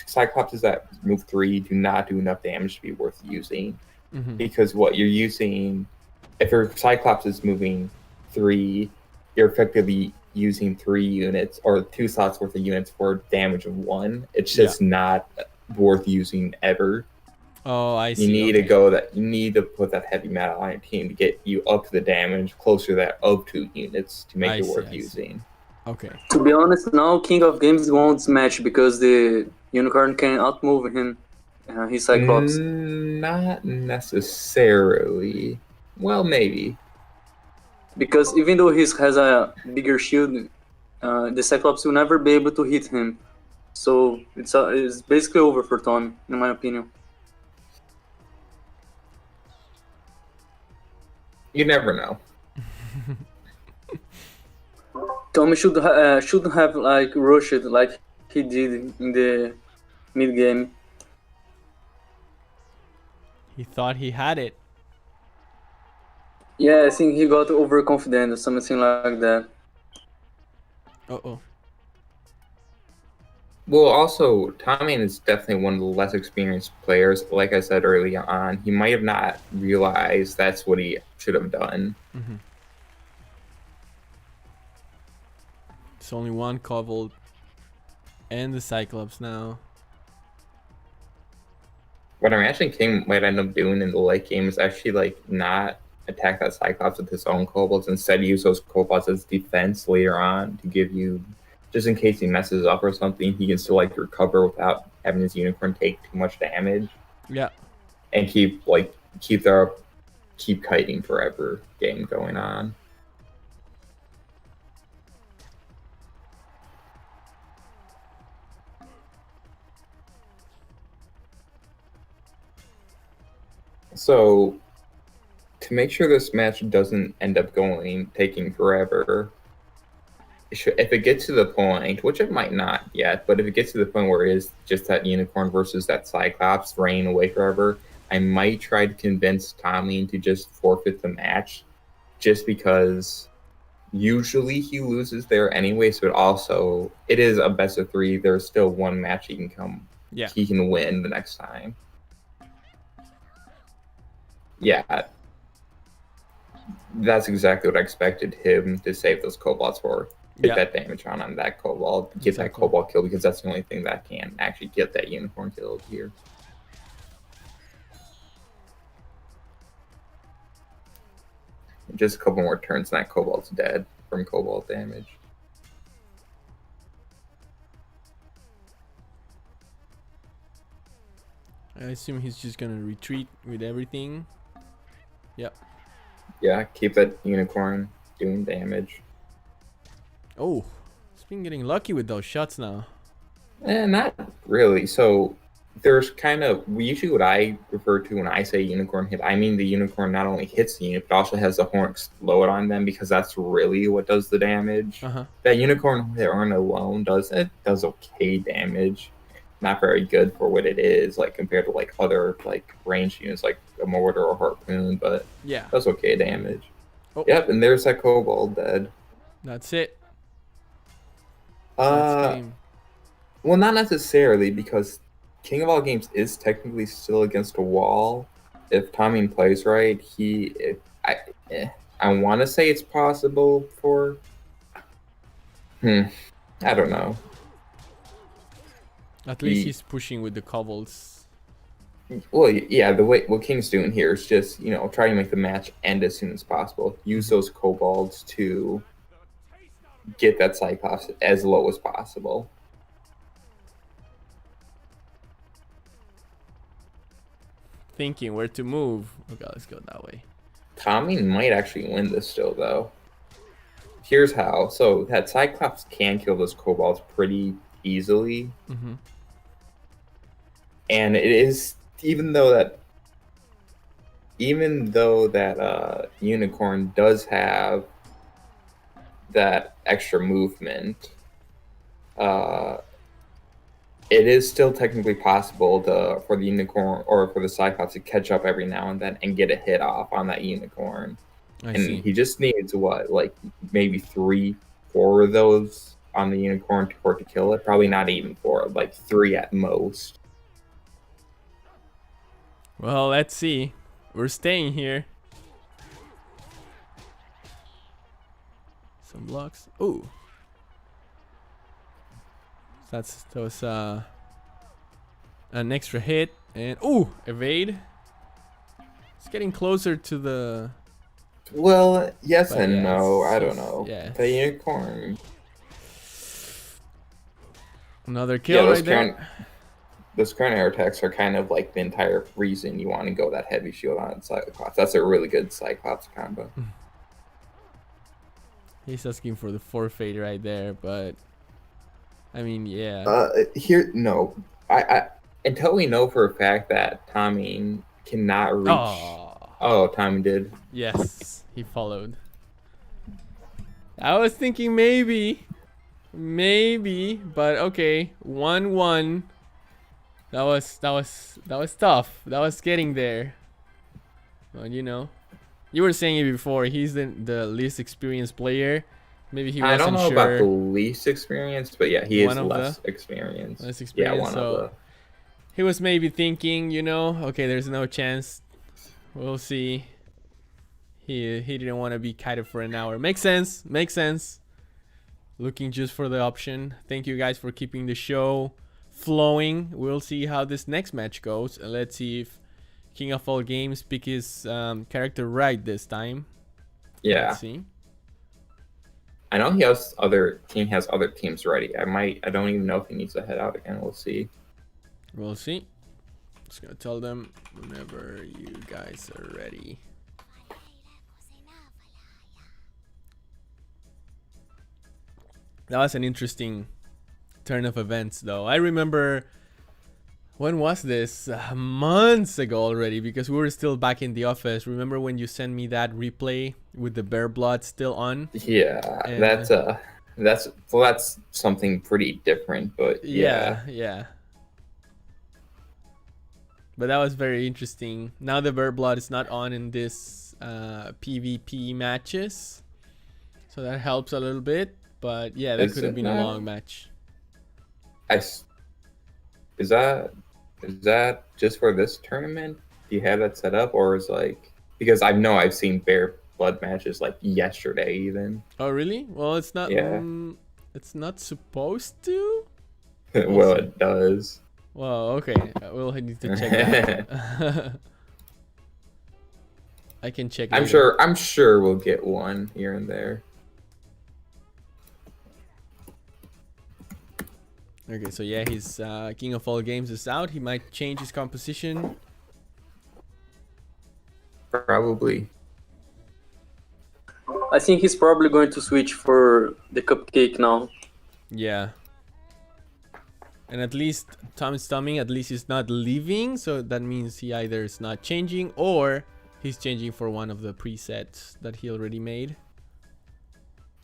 S2: Cyclopses that move 3 do not do enough damage to be worth using. Because what you're using, if your Cyclops is moving 3, you're effectively using 3 units or 2 slots worth of units for damage of 1. It's
S1: Yeah.
S2: just not worth using ever.
S1: Oh, I see.
S2: You need
S1: okay.
S2: to go that you need to put that heavy metal on your team to get you up to the damage closer to that of 2 units to make
S1: I
S2: it
S1: see,
S2: worth
S1: I see.
S2: using.
S1: Okay.
S3: To be honest, now King of Games won this match because the Unicorn can outmove him, his Cyclops.
S2: Not necessarily. Well, maybe.
S3: Because even though he has a bigger shield, the Cyclops will never be able to hit him. So it's basically over for Tommy, in my opinion.
S2: You never know.
S3: Tommy shouldn't have like rushed it like he did in the mid game.
S1: He thought he had it.
S3: Yeah, I think he got overconfident or something like that.
S1: Uh-oh.
S2: Well, also, Tommy is definitely one of the less experienced players. Like I said early on, he might have not realized that's what he should have done.
S1: Mm-hmm. It's only one Kobold and the Cyclops now.
S2: What I'm actually King might end up doing in the late game is actually like not attack that Cyclops with his own kobolds, instead use those kobolds as defense later on to give you, just in case he messes up or something, he can still like recover without having his unicorn take too much damage
S1: Yeah.
S2: and keep kiting forever game going on. So to make sure this match doesn't end up taking forever, if it gets to the point, which it might not yet, but if it gets to the point where it is just that unicorn versus that Cyclops reigning away forever, I might try to convince Tommy to just forfeit the match, just because usually he loses there anyway. So it is a best of 3. There's still one match he can win the next time. Yeah, that's exactly what I expected him to save those kobolds for. Get that damage on that kobold, get that kobold killed, because that's the only thing that can actually get that unicorn killed here. Just a couple more turns and that kobold's dead from kobold damage.
S1: I assume he's just gonna retreat with everything. Yep.
S2: Yeah, keep that unicorn doing damage.
S1: Oh, he's been getting lucky with those shots now.
S2: Not really. So there's usually what I refer to when I say unicorn hit, I mean the unicorn not only hits the unit, but also has the horn explode on them, because that's really what does the damage. That unicorn hit alone does okay damage. Not very good for what it is, like compared to like other like ranged units like a mortar or harpoon, but
S1: yeah,
S2: does okay damage.
S1: Oh.
S2: Yep, and there's that kobold dead.
S1: That's it. That's game.
S2: Well, not necessarily, because King of All Games is technically still against a wall. If timing plays right, I want to say it's possible for. I don't know.
S1: At least he's pushing with the kobolds.
S2: Well, yeah, what King's doing here is just, trying to make the match end as soon as possible. Use those kobolds to get that Cyclops as low as possible.
S1: Thinking where to move. Okay, let's go that way.
S2: Tommy might actually win this still, though. Here's how. So that Cyclops can kill those kobolds pretty easily. And it is, even though that unicorn does have that extra movement, it is still technically possible for the unicorn or for the Cyclops to catch up every now and then and get a hit off on that unicorn.
S1: I see.
S2: He just needs maybe 3-4 of those on the unicorn for it to kill it. Probably not even 4, like 3 at most.
S1: Well, let's see. We're staying here. Some blocks. Ooh, That was an extra hit. And ooh, evade. It's getting closer to the...
S2: Well, yes
S1: But
S2: and
S1: yeah,
S2: no. I don't
S1: it's-
S2: know.
S1: yeah.
S2: The unicorn.
S1: Another kill right there.
S2: Those current air attacks are kind of like the entire reason you want to go that heavy shield on Cyclops. That's a really good Cyclops combo.
S1: He's asking for the forfeit right there, but I mean, yeah.
S2: I until we know for a fact that Tommy cannot reach. Oh, Tommy did.
S1: Yes, he followed. I was thinking maybe, but okay, 1-1. That was tough. That was getting there. But you know, you were saying it before. He's the least experienced player. Maybe he wasn't
S2: I don't know
S1: sure.
S2: about the least experienced, but yeah, he is less experienced.
S1: Less experienced.
S2: Yeah, one of the.
S1: He was maybe thinking, you know, okay, there's no chance. We'll see. He didn't want to be kited for an hour. Makes sense. Makes sense. Looking just for the option. Thank you guys for keeping the show flowing. We'll see how this next match goes. Let's see if King of All Games pick his character right this time.
S2: Yeah.
S1: Let's see.
S2: I know King has other teams ready. I don't even know if he needs to head out again. We'll see.
S1: We'll see. Just gonna tell them whenever you guys are ready. That was an interesting turn of events, though. I remember, when was this? Months ago already, because we were still back in the office. Remember when you sent me that replay with the bear blood still on?
S2: Yeah,
S1: And,
S2: that's something pretty different, but
S1: yeah. But that was very interesting. Now the bear blood is not on in this PvP matches, so that helps a little bit. But yeah, that could have been a long match.
S2: Is that just for this tournament? Do you have that set up, or is like, because I know I've seen bear blood matches like yesterday even.
S1: Oh really? Well, it's not.
S2: Yeah.
S1: It's not supposed to.
S2: Well, it does.
S1: Well, okay. We'll need to check that. I can check. Later.
S2: I'm sure we'll get one here and there.
S1: Okay, so yeah, his King of All Games is out. He might change his composition.
S2: Probably.
S3: I think he's probably going to switch for the cupcake now.
S1: Yeah. And at least Tom's Tommy, at least he's not leaving, so that means he either is not changing or he's changing for one of the presets that he already made.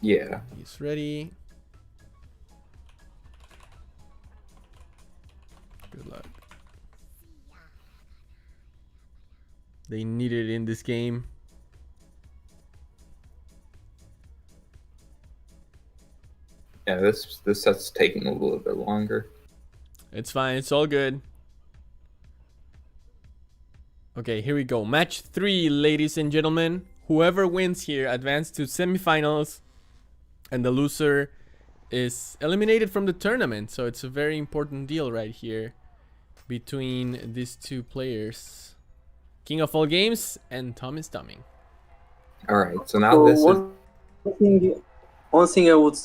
S2: Yeah.
S1: He's ready. Good luck. They need it in this game.
S2: Yeah, this set's taking a little bit longer.
S1: It's fine. It's all good. Okay, here we go. Match 3, ladies and gentlemen. Whoever wins here advances to semifinals, and the loser is eliminated from the tournament. So it's a very important deal right here between these two players, King of All Games and Thomas Tumming.
S2: All right, so now this is
S3: one thing I would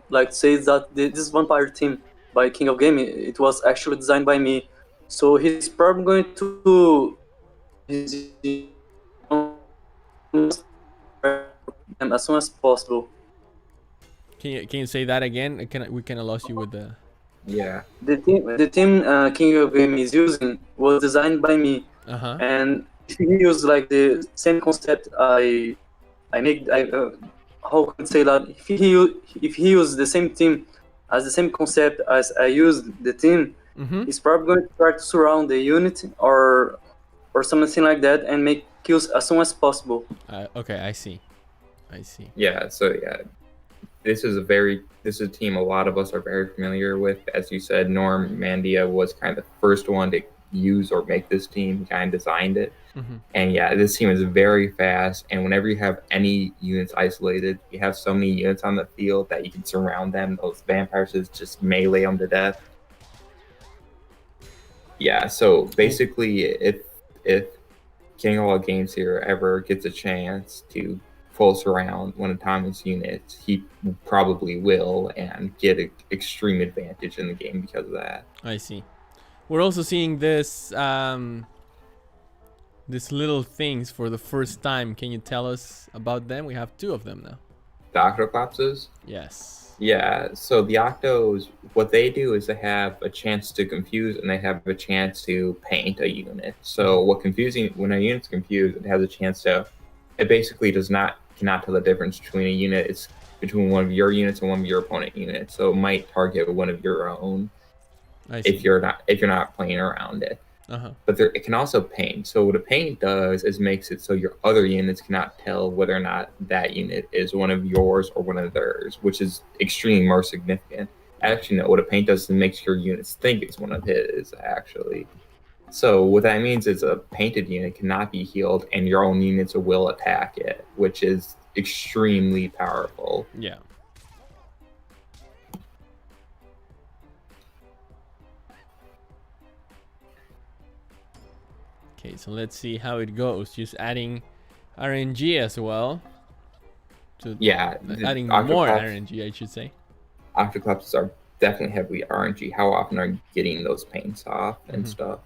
S3: like to say is that this vampire team by King of Game, it was actually designed by me, so he's probably going to as soon as possible.
S1: Can you say that again? We kind of lost you with the.
S3: Yeah. The team King of Game is using was designed by me, and if he used like the same concept I make, how can I say that? If he used the same team as the same concept as I used the team, he's probably going to try to surround the unit or something like that and make kills as soon as possible.
S1: Okay, I see.
S2: Yeah, so yeah, this is a team a lot of us are very familiar with. As you said, Norm Mandia was kind of the first one to use or make this team. He kind of designed it. And yeah, this team is very fast. And whenever you have any units isolated, you have so many units on the field that you can surround them. Those vampires just melee them to death. Yeah, so basically, if King of All Games here ever gets a chance to full surround one of Tommy's units, he probably will and get an extreme advantage in the game because of that.
S1: I see. We're also seeing this these little things for the first time. Can you tell us about them? We have 2 of them now.
S2: The Octoclopses?
S1: Yes.
S2: Yeah, so the Octos, what they do is they have a chance to confuse and they have a chance to paint a unit. So when a unit's confused, it has a chance to, it basically cannot tell the difference between a unit. It's between one of your units and one of your opponent units. So it might target one of your own if you're not playing around it. But it can also paint. So what a paint does is makes it so your other units cannot tell whether or not that unit is one of yours or one of theirs, which is extremely more significant. Actually, no, what a paint does is it makes your units think it's one of his, actually. So what that means is a painted unit cannot be healed and your own units will attack it, which is extremely powerful.
S1: Yeah. Okay, so let's see how it goes. Just adding RNG as well. Adding more RNG, I should say.
S2: Octoclopses are definitely heavily RNG. How often are you getting those paints off and stuff?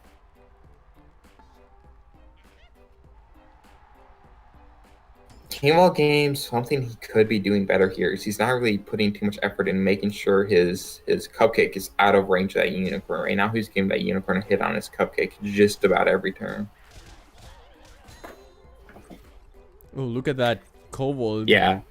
S2: King of All Games, something he could be doing better here is he's not really putting too much effort in making sure his cupcake is out of range of that unicorn. Right now he's giving that unicorn a hit on his cupcake just about every turn.
S1: Oh, look at that kobold.
S2: Yeah.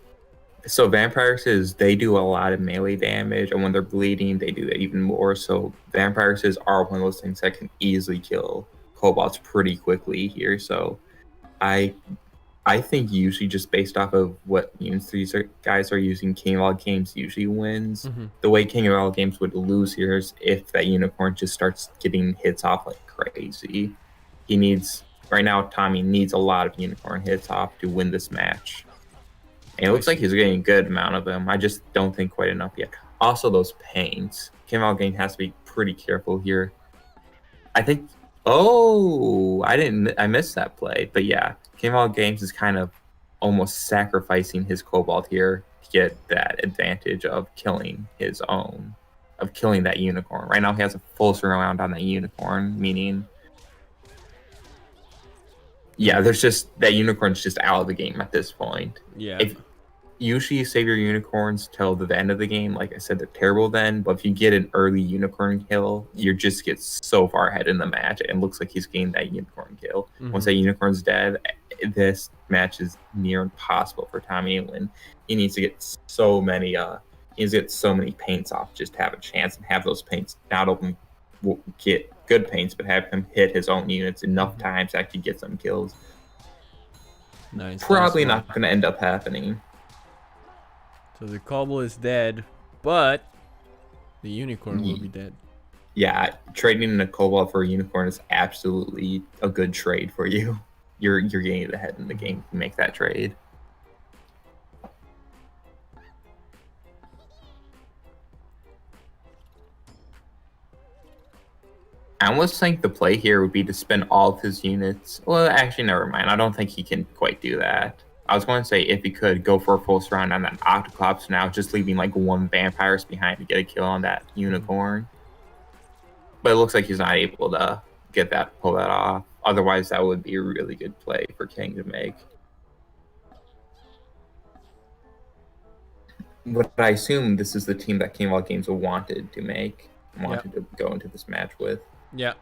S2: So vampires, they do a lot of melee damage, and when they're bleeding, they do that even more. So vampires are one of those things that can easily kill kobolds pretty quickly here. So I think usually just based off of what units these guys are using, King of All Games usually wins. The way King of All Games would lose here is if that unicorn just starts getting hits off like crazy. Right now, Tommy needs a lot of unicorn hits off to win this match. And it looks like he's getting a good amount of them. I just don't think quite enough yet. Also, those paints. King of All Games has to be pretty careful here. I think... Oh, I missed that play. But yeah, King of All Games is kind of almost sacrificing his Cobalt here to get that advantage of killing that unicorn. Right now he has a full surround on that unicorn, meaning that unicorn's just out of the game at this point.
S1: Yeah.
S2: Usually you save your unicorns till the end of the game. Like I said, they're terrible then, but if you get an early unicorn kill, you just get so far ahead in the match. And it looks like he's getting that unicorn kill. Once that unicorn's dead, this match is near impossible for Tommy to win. He needs to get so many paints off just to have a chance, and have those paints not only get good paints, but have him hit his own units enough times to actually get some kills.
S1: Nice.
S2: Probably not going to end up happening.
S1: So the Cobble is dead, but the unicorn will be dead.
S2: Yeah, trading in a Cobalt for a unicorn is absolutely a good trade for you. You're getting ahead in the game to make that trade. I almost think the play here would be to spend all of his units. Well, actually, never mind. I don't think he can quite do that. I was going to say if he could go for a full surround on that Octoclops now, just leaving like one Vampires behind to get a kill on that unicorn. But it looks like he's not able to pull that off. Otherwise, that would be a really good play for King to make. But I assume this is the team that King of All Games wanted to go into this match with.
S1: Yeah.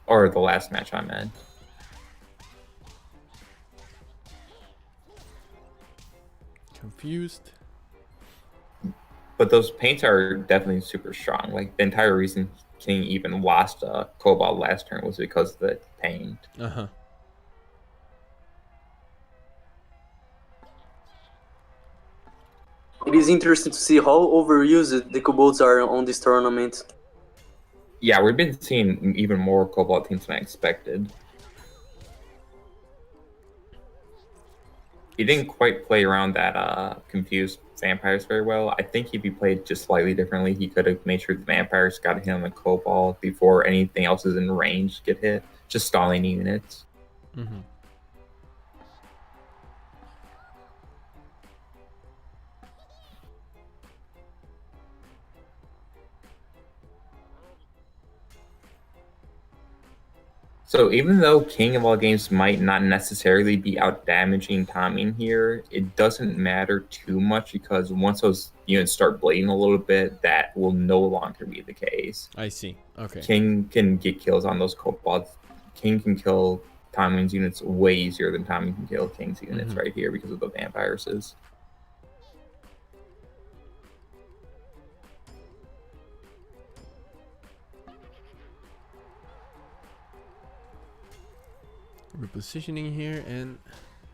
S2: Or the last match I meant.
S1: Confused.
S2: But those paints are definitely super strong. Like the entire reason King even lost Cobalt last turn was because of the paint.
S1: Uh-huh.
S3: It is interesting to see how overused the Kobolds are on this tournament.
S2: Yeah, we've been seeing even more Cobalt teams than I expected. He didn't quite play around that confused vampires very well. I think if he played just slightly differently, he could have made sure the vampires got hit on the cobalt before anything else is in range get hit. Just stalling units.
S1: Mm-hmm.
S2: So even though King of all games might not necessarily be out damaging Tommy here, it doesn't matter too much because once those units start blading a little bit, that will no longer be the case.
S1: I see. Okay.
S2: King can get kills on those kobolds. King can kill Tommy's units way easier than Tommy can kill King's units right here because of the vampires.
S1: Repositioning here, and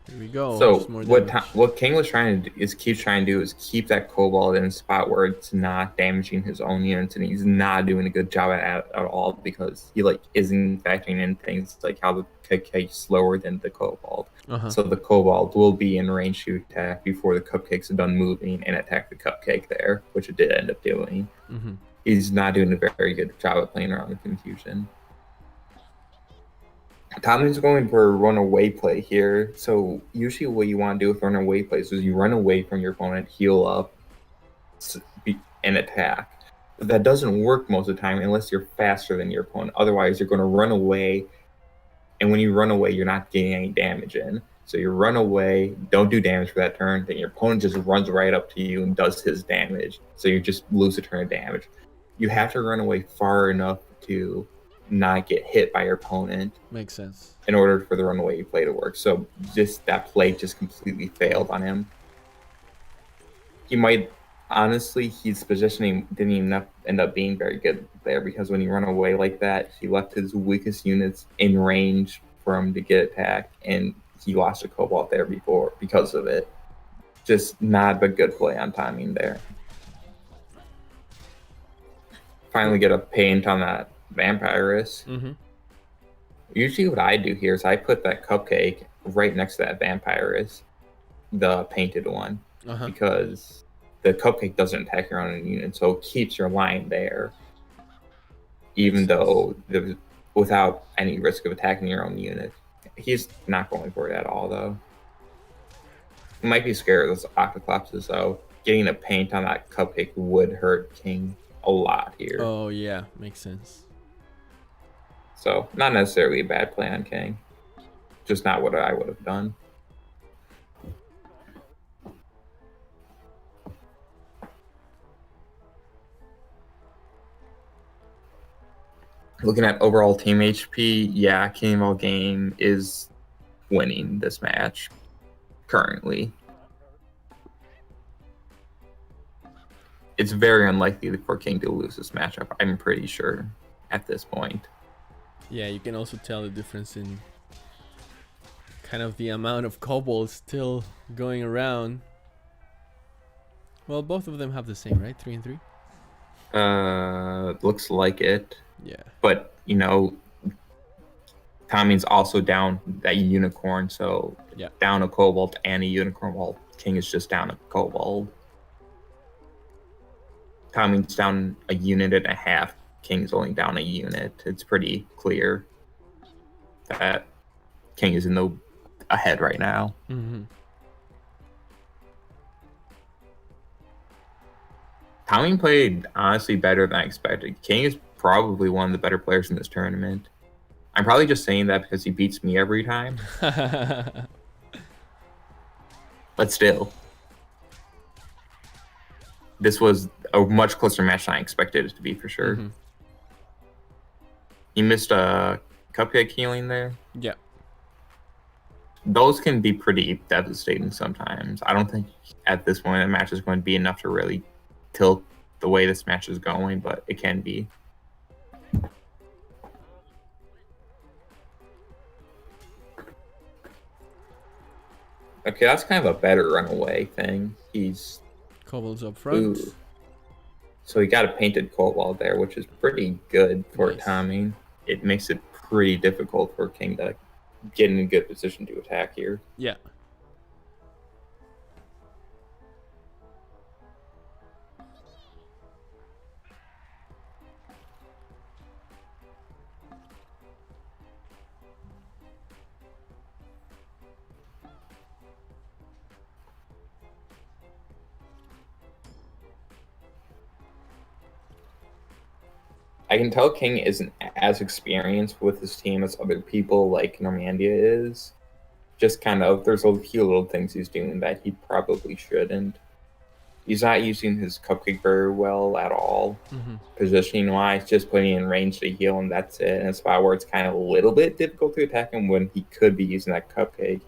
S1: here we go.
S2: So
S1: Just more
S2: what
S1: damage.
S2: what King was trying to do is keep that kobold in a spot where it's not damaging his own units, and he's not doing a good job at all because he isn't factoring in things like how the cupcake's slower than the kobold. So the kobold will be in range to attack before the cupcakes are done moving and attack the cupcake there, which it did end up doing. He's not doing a very good job of playing around with confusion. Tommy's going for a runaway play here. So usually what you want to do with runaway plays is you run away from your opponent, heal up, and attack. But that doesn't work most of the time unless you're faster than your opponent. Otherwise, you're going to run away, and when you run away, you're not getting any damage in. So you run away, don't do damage for that turn, then your opponent just runs right up to you and does his damage. So you just lose a turn of damage. You have to run away far enough to not get hit by your opponent.
S1: Makes sense.
S2: In order for the runaway play to work. So just that play just completely failed on him. He might, honestly, his positioning didn't even end up being very good there because when he run away like that, he left his weakest units in range for him to get attacked, and he lost a cobalt there before because of it. Just not a good play on timing there. Finally get a paint on that vampirus. Usually what I do here is I put that cupcake right next to that vampirus, the painted one, because the cupcake doesn't attack your own unit, so it keeps your line there, even though without any risk of attacking your own unit. He's not going for it at all, though. He might be scared of those octoclopses, though. Getting a paint on that cupcake would hurt King a lot here.
S1: Oh, yeah. Makes sense.
S2: So, not necessarily a bad play on King. Just not what I would have done. Looking at overall team HP, yeah, King of all game is winning this match currently. It's very unlikely for King to lose this matchup, I'm pretty sure, at this point.
S1: Yeah, you can also tell the difference in kind of the amount of kobolds still going around. Well, both of them have the same, right? 3 and 3?
S2: Looks like it.
S1: Yeah.
S2: But, you know, Tommy's also down that unicorn, so
S1: yeah,
S2: down a kobold and a unicorn, while King is just down a kobold. Tommy's down a unit and a half. King's only down a unit. It's pretty clear that King is in the ahead right now. Tommy played honestly better than I expected. King is probably one of the better players in this tournament. I'm probably just saying that because he beats me every time. But still, this was a much closer match than I expected it to be, for sure. He missed a cupcake healing there.
S1: Yeah.
S2: Those can be pretty devastating sometimes. I don't think at this point the match is going to be enough to really tilt the way this match is going, but it can be. Okay, that's kind of a better runaway thing. He's
S1: kobolds up front.
S2: Ooh. So he got a painted kobold there, which is pretty good for Tommy. It makes it pretty difficult for King to get in a good position to attack here.
S1: Yeah.
S2: I can tell King isn't as experienced with his team as other people like Normandia is. Just kind of, there's a few little things he's doing that he probably shouldn't. He's not using his cupcake very well at all. Positioning wise, just putting in range to heal, and that's it. In a spot where it's kind of a little bit difficult to attack him when he could be using that cupcake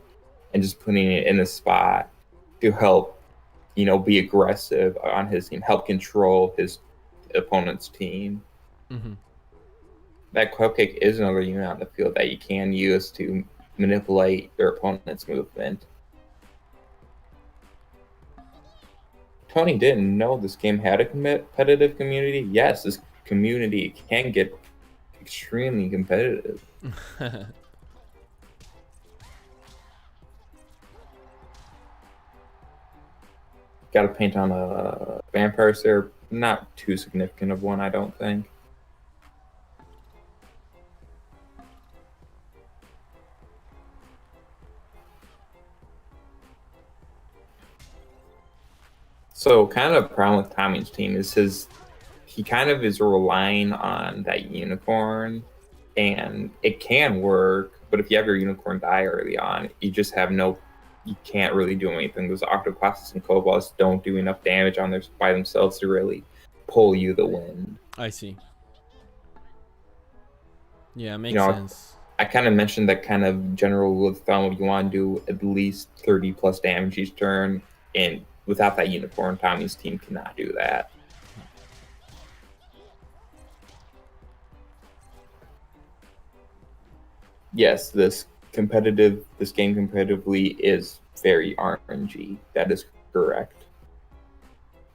S2: and just putting it in a spot to help, be aggressive on his team, help control his opponent's team. That cupcake is another unit on the field that you can use to manipulate your opponent's movement. Tony didn't know this game had a competitive community. Yes, this community can get extremely competitive. Got to paint on a vampire there. Not too significant of one, I don't think. So kind of the problem with Tommy's team is he kind of is relying on that unicorn, and it can work, but if you have your unicorn die early on, you just have you can't really do anything. Those Octopuses and Kobolds don't do enough damage by themselves to really pull you the win.
S1: I see. Yeah, makes sense.
S2: I kind of mentioned that kind of general rule of thumb. You want to do at least 30 plus damage each turn, and without that unicorn, Tommy's team cannot do that. Yes, this game competitively is very RNG. That is correct.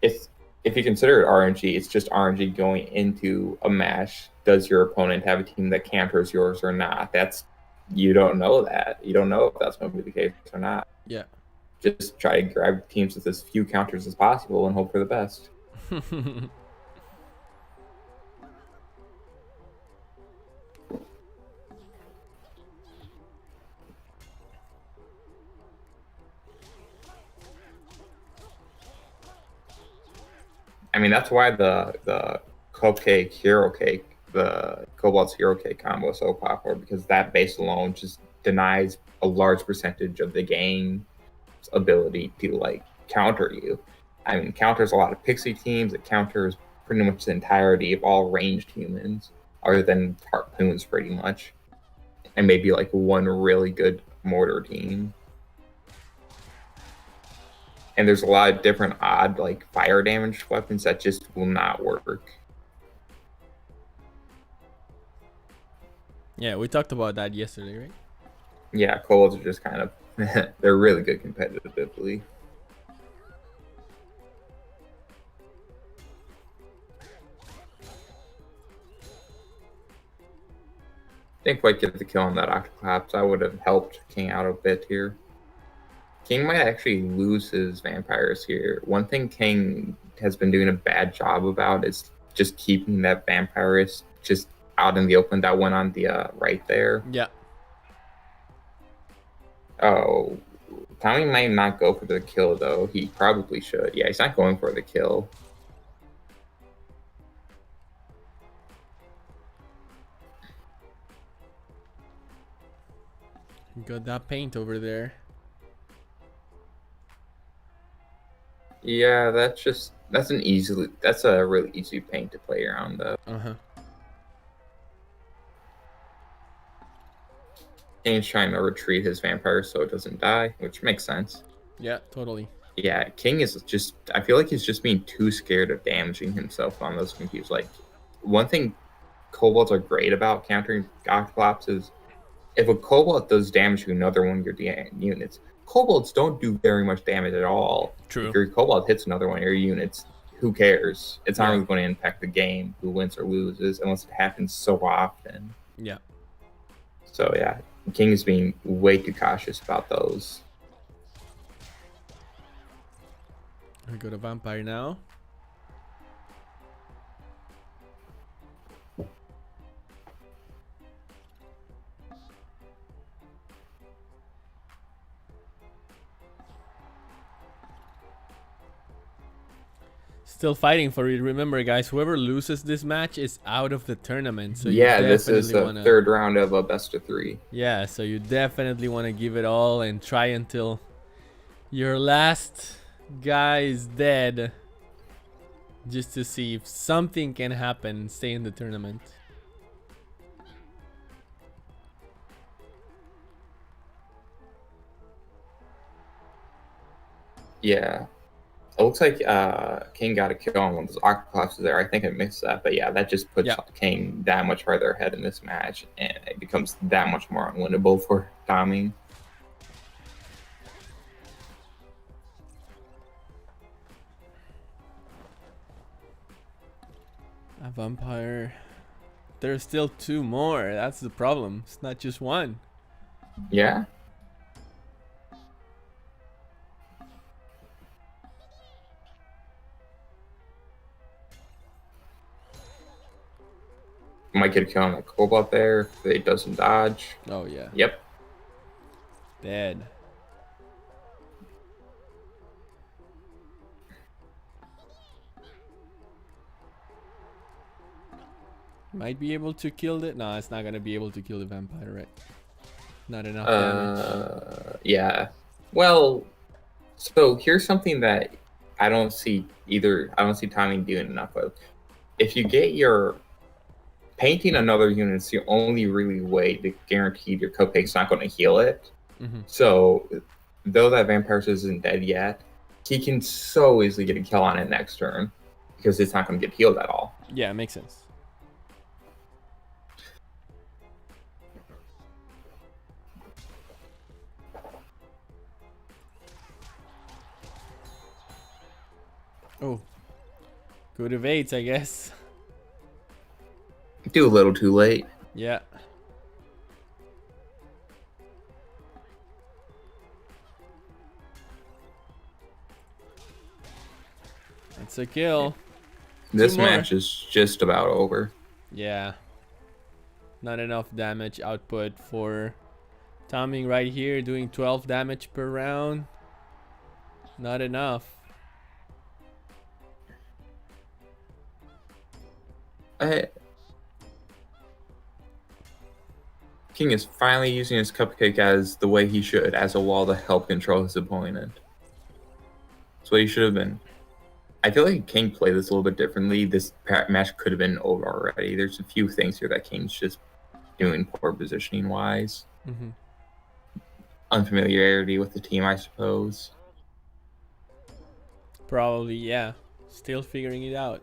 S2: If you consider it RNG, it's just RNG going into a match. Does your opponent have a team that counters yours or not? You don't know that. You don't know if that's going to be the case or not.
S1: Yeah.
S2: Just try to grab teams with as few counters as possible and hope for the best. I mean, that's why the Cupcake Hero Cake, the Cobalt's Hero Cake combo is so popular, because that base alone just denies a large percentage of the game's ability to counter you. I mean, counters a lot of pixie teams. It counters pretty much the entirety of all ranged humans, other than harpoons, pretty much, and maybe one really good mortar team. And there's a lot of different odd fire damage weapons that just will not work.
S1: Yeah, we talked about that yesterday, right?
S2: Yeah, Kobolds are just kind of they're really good competitively. Didn't quite get the kill on that Octoclops. I would have helped King out a bit here. King might actually lose his vampires here. One thing King has been doing a bad job about is just keeping that vampirist just out in the open. That one on the right there.
S1: Yeah.
S2: Oh, Tommy might not go for the kill, though. He probably should. Yeah, he's not going for the kill.
S1: Got that paint over there.
S2: Yeah, that's a really easy paint to play around, though. And he's trying to retreat his vampire so it doesn't die, which makes sense.
S1: Yeah, totally.
S2: Yeah, King is just, I feel like he's just being too scared of damaging himself on those confused. One thing Kobolds are great about countering Octoclops is if a Kobold does damage to another one of your units, Kobolds don't do very much damage at all.
S1: True.
S2: If your Kobold hits another one of your units, who cares? It's not really going to impact the game, who wins or loses, unless it happens so often.
S1: Yeah.
S2: So yeah, King is being way too cautious about those.
S1: We got a vampire now. Still fighting for it. Remember, guys, whoever loses this match is out of the tournament. So
S2: yeah,
S1: you
S2: this is
S1: definitely
S2: the
S1: want to.
S2: third round of a best of 3.
S1: Yeah, so you definitely want to give it all and try until your last guy is dead, just to see if something can happen and stay in the tournament.
S2: Yeah. It looks like King got a kill on one of those Octopops there. I think I missed that, but yeah, that just puts King that much farther ahead in this match, and it becomes that much more unwinnable for Tommy.
S1: A vampire. There's still 2 more. That's the problem. It's not just one.
S2: Yeah. Might get a kill on that Cobalt there if it doesn't dodge.
S1: Oh, yeah.
S2: Yep.
S1: Dead. Might be able to kill it. No, it's not gonna be able to kill the vampire, right? Not enough damage.
S2: Yeah. Well, so here's something that I don't see either. I don't see Tommy doing enough of. If you get your painting another unit, it's the only really way to guarantee your Cupcake's not going to heal it. So, though that vampire isn't dead yet, he can so easily get a kill on it next turn because it's not going to get healed at all.
S1: Yeah, it makes sense. Oh, good evades, I guess.
S2: Do a little too late.
S1: Yeah. That's a kill.
S2: This match is just about over.
S1: Yeah. Not enough damage output for Tommy right here, doing 12 damage per round. Not enough.
S2: King is finally using his Cupcake as the way he should, as a wall to help control his opponent. That's what he should have been. I feel like King played this a little bit differently. This match could have been over already. There's a few things here that King's just doing poor positioning wise. Unfamiliarity with the team, I suppose.
S1: Probably, yeah. Still figuring it out.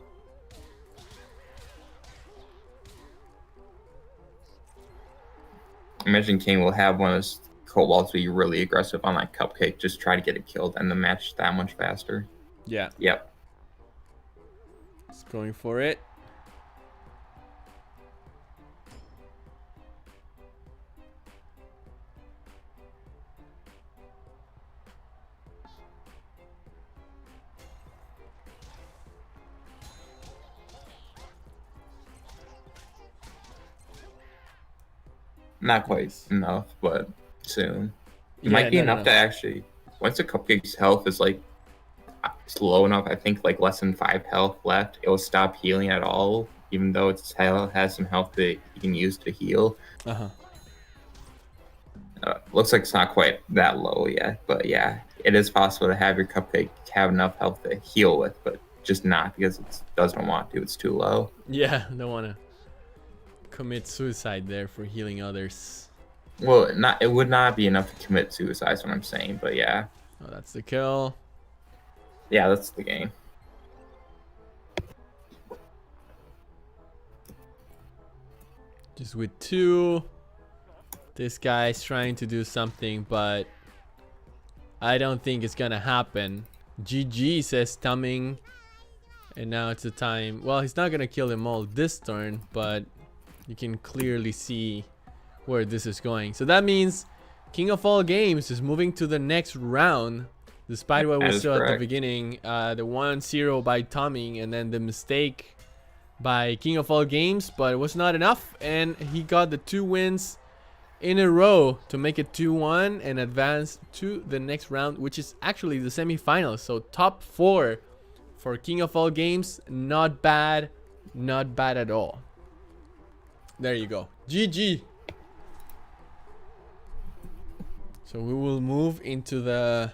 S2: Imagine King will have one of his Cobalts be really aggressive on that Cupcake, just try to get it killed, and the match that much faster.
S1: Yeah.
S2: Yep.
S1: It's going for it.
S2: Not quite enough, but soon. It
S1: Yeah,
S2: might be
S1: no,
S2: enough to actually, once the Cupcake's health is like low enough, I think like less than 5 health left, it will stop healing at all, even though its health has some health that you can use to heal. Looks like it's not quite that low yet, but yeah, it is possible to have your Cupcake have enough health to heal with, but just not because it doesn't want to. It's too low.
S1: Yeah, don't want to commit suicide there for healing others.
S2: Well, it would not be enough to commit suicide, is what I'm saying, but yeah.
S1: Oh, that's the kill.
S2: Yeah, that's the game.
S1: Just with 2. This guy's trying to do something, but I don't think it's gonna happen. GG, says Tumming. And now it's the time. Well, he's not gonna kill them all this turn, but you can clearly see where this is going. So that means King of All Games is moving to the next round, despite what we saw at the beginning. The 1-0 by Tumming, and then the mistake by King of All Games, but it was not enough, and he got the 2 wins in a row to make it 2-1 and advance to the next round, which is actually the semifinals. So top 4 For King of All Games, not bad. Not bad at all. There you go. GG. So we will move into the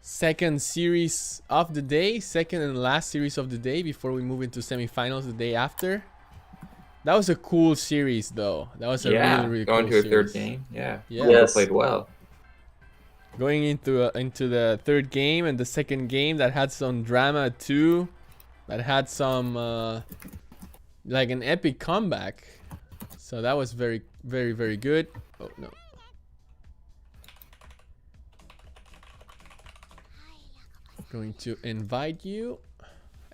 S1: second series of the day. Second and last series of the day before we move into semifinals the day after. That was a cool series though. That was a really
S2: going
S1: cool
S2: to a third
S1: series.
S2: game. Yeah.
S1: Yeah.
S2: People
S3: Yes.
S2: played well.
S1: Going into the third game and the second game that had some drama too. That had some like an epic comeback. So that was very good. Oh no. Going to invite you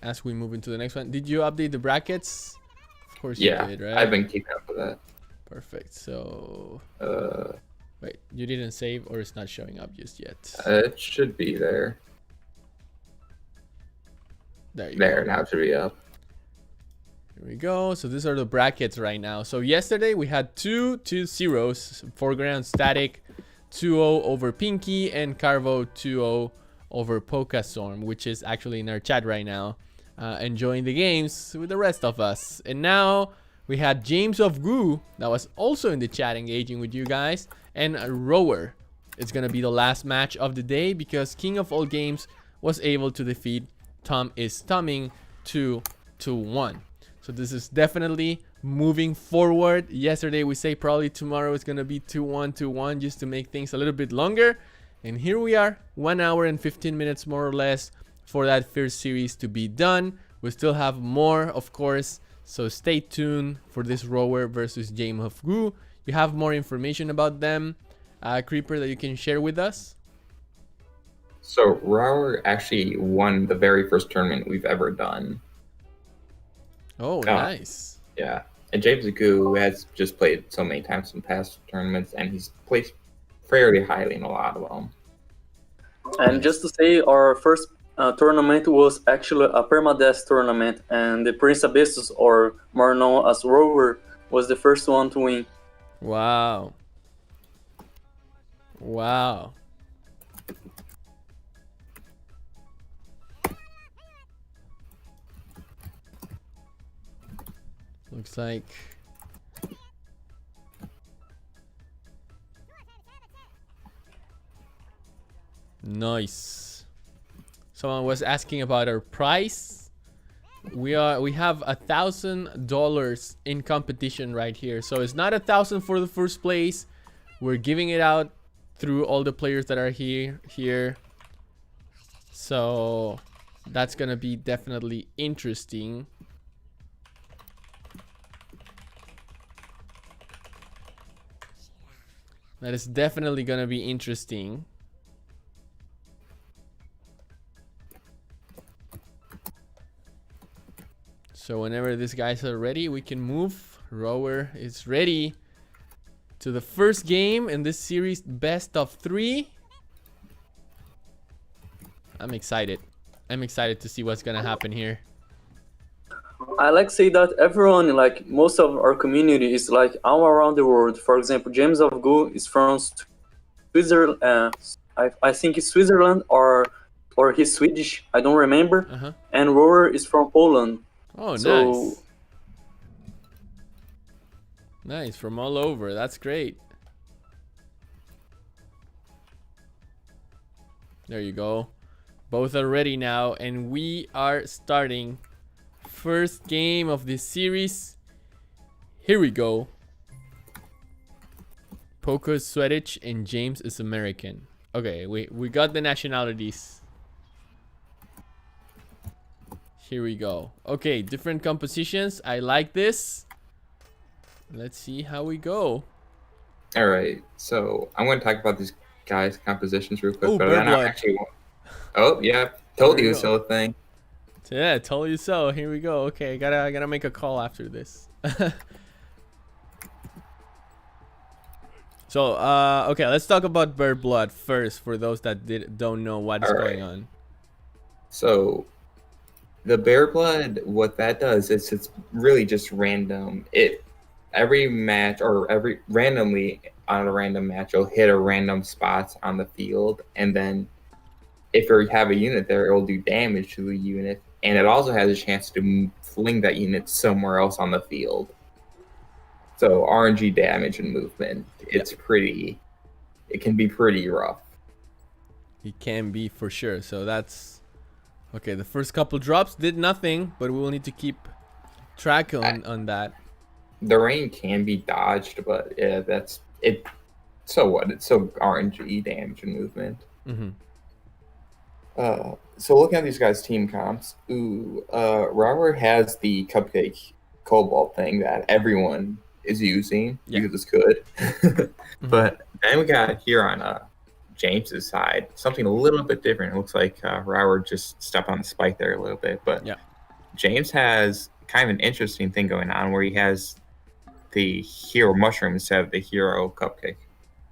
S1: as we move into the next one. Did you update the brackets? Of course you did, right?
S2: I've been keeping up with that.
S1: Perfect. So wait, you didn't save or it's not showing up just yet?
S2: It should be there.
S1: There you
S2: There,
S1: go.
S2: now it should be up.
S1: Here we go. So these are the brackets right now. So yesterday we had two zeros. Foreground Static 2-0 over Pinky and Carvo 2-0 over Pokastorm, which is actually in our chat right now, enjoying the games with the rest of us. And now we had James of Goo that was also in the chat engaging with you guys, and Rower. It's gonna be the last match of the day because King of All Games was able to defeat Tom is Tomming 2-1. So this is definitely moving forward. Yesterday we say probably tomorrow it's gonna be 2-1 just to make things a little bit longer. And here we are, 1 hour and 15 minutes more or less for that first series to be done. We still have more, of course, so stay tuned for this Rower versus James of Goo. You have more information about them, Creeper, that you can share with us?
S2: So Rower actually won the very first tournament we've ever done.
S1: Oh, nice.
S2: Yeah. And James Agu has just played so many times in past tournaments, and he's placed fairly highly in a lot of them.
S3: And just to say, our first tournament was actually a permadeath tournament, and the Prince Abyssus, or more known as Rover, was the first one to win.
S1: Wow. Wow. Looks like nice. Someone was asking about our price. We have $1,000 in competition right here. So it's not 1,000 for the first place. We're giving it out through all the players that are here. So that's gonna be definitely interesting. That is definitely gonna be interesting. So whenever these guys are ready, we can move. Rower is ready to the first game in this series, best of 3. I'm excited. I'm excited to see what's gonna happen here.
S3: I like to say that everyone, like most of our community, is like all around the world. For example, James of Goo is from Switzerland. I think it's Switzerland or he's Swedish. I don't remember. And Rower is from Poland.
S1: Oh,
S3: so,
S1: nice. Nice, from all over. That's great. There you go. Both are ready now, and we are starting. First game of this series. Here we go. Poco is Swedish and James is American. Okay, we got the nationalities. Here we go. Okay, different compositions. I like this. Let's see how we go.
S2: All right, so I'm going to talk about these guys' compositions real quick.
S1: Oh,
S2: but then I
S1: Birdblood.
S2: actually won't. Oh, yeah, told
S1: There
S2: you
S1: we
S2: it's
S1: go.
S2: still a thing.
S1: Yeah, told you so. Here we go. Okay, I gotta make a call after this. So, okay, let's talk about Bird Blood first for those that don't know what is going on.
S2: So, the Bear Blood, what that does is it's really just random. Every match or randomly on a random match, you'll hit a random spots on the field, and then if you have a unit there, it will do damage to the unit, and it also has a chance to fling that unit somewhere else on the field. So RNG damage and movement, it can be pretty rough.
S1: It can be for sure. So that's okay. The first couple drops did nothing, but we will need to keep track on that.
S2: The rain can be dodged, but yeah, that's it. So what? It's so RNG damage and movement.
S1: Mm-hmm.
S2: So looking at these guys' team comps, Robert has the cupcake cobalt thing that everyone is using because it's good.
S1: Mm-hmm.
S2: But then we got here on James's side something a little bit different. It looks like Robert just stepped on the spike there a little bit, but James has kind of an interesting thing going on where he has the hero mushroom instead of the hero cupcake.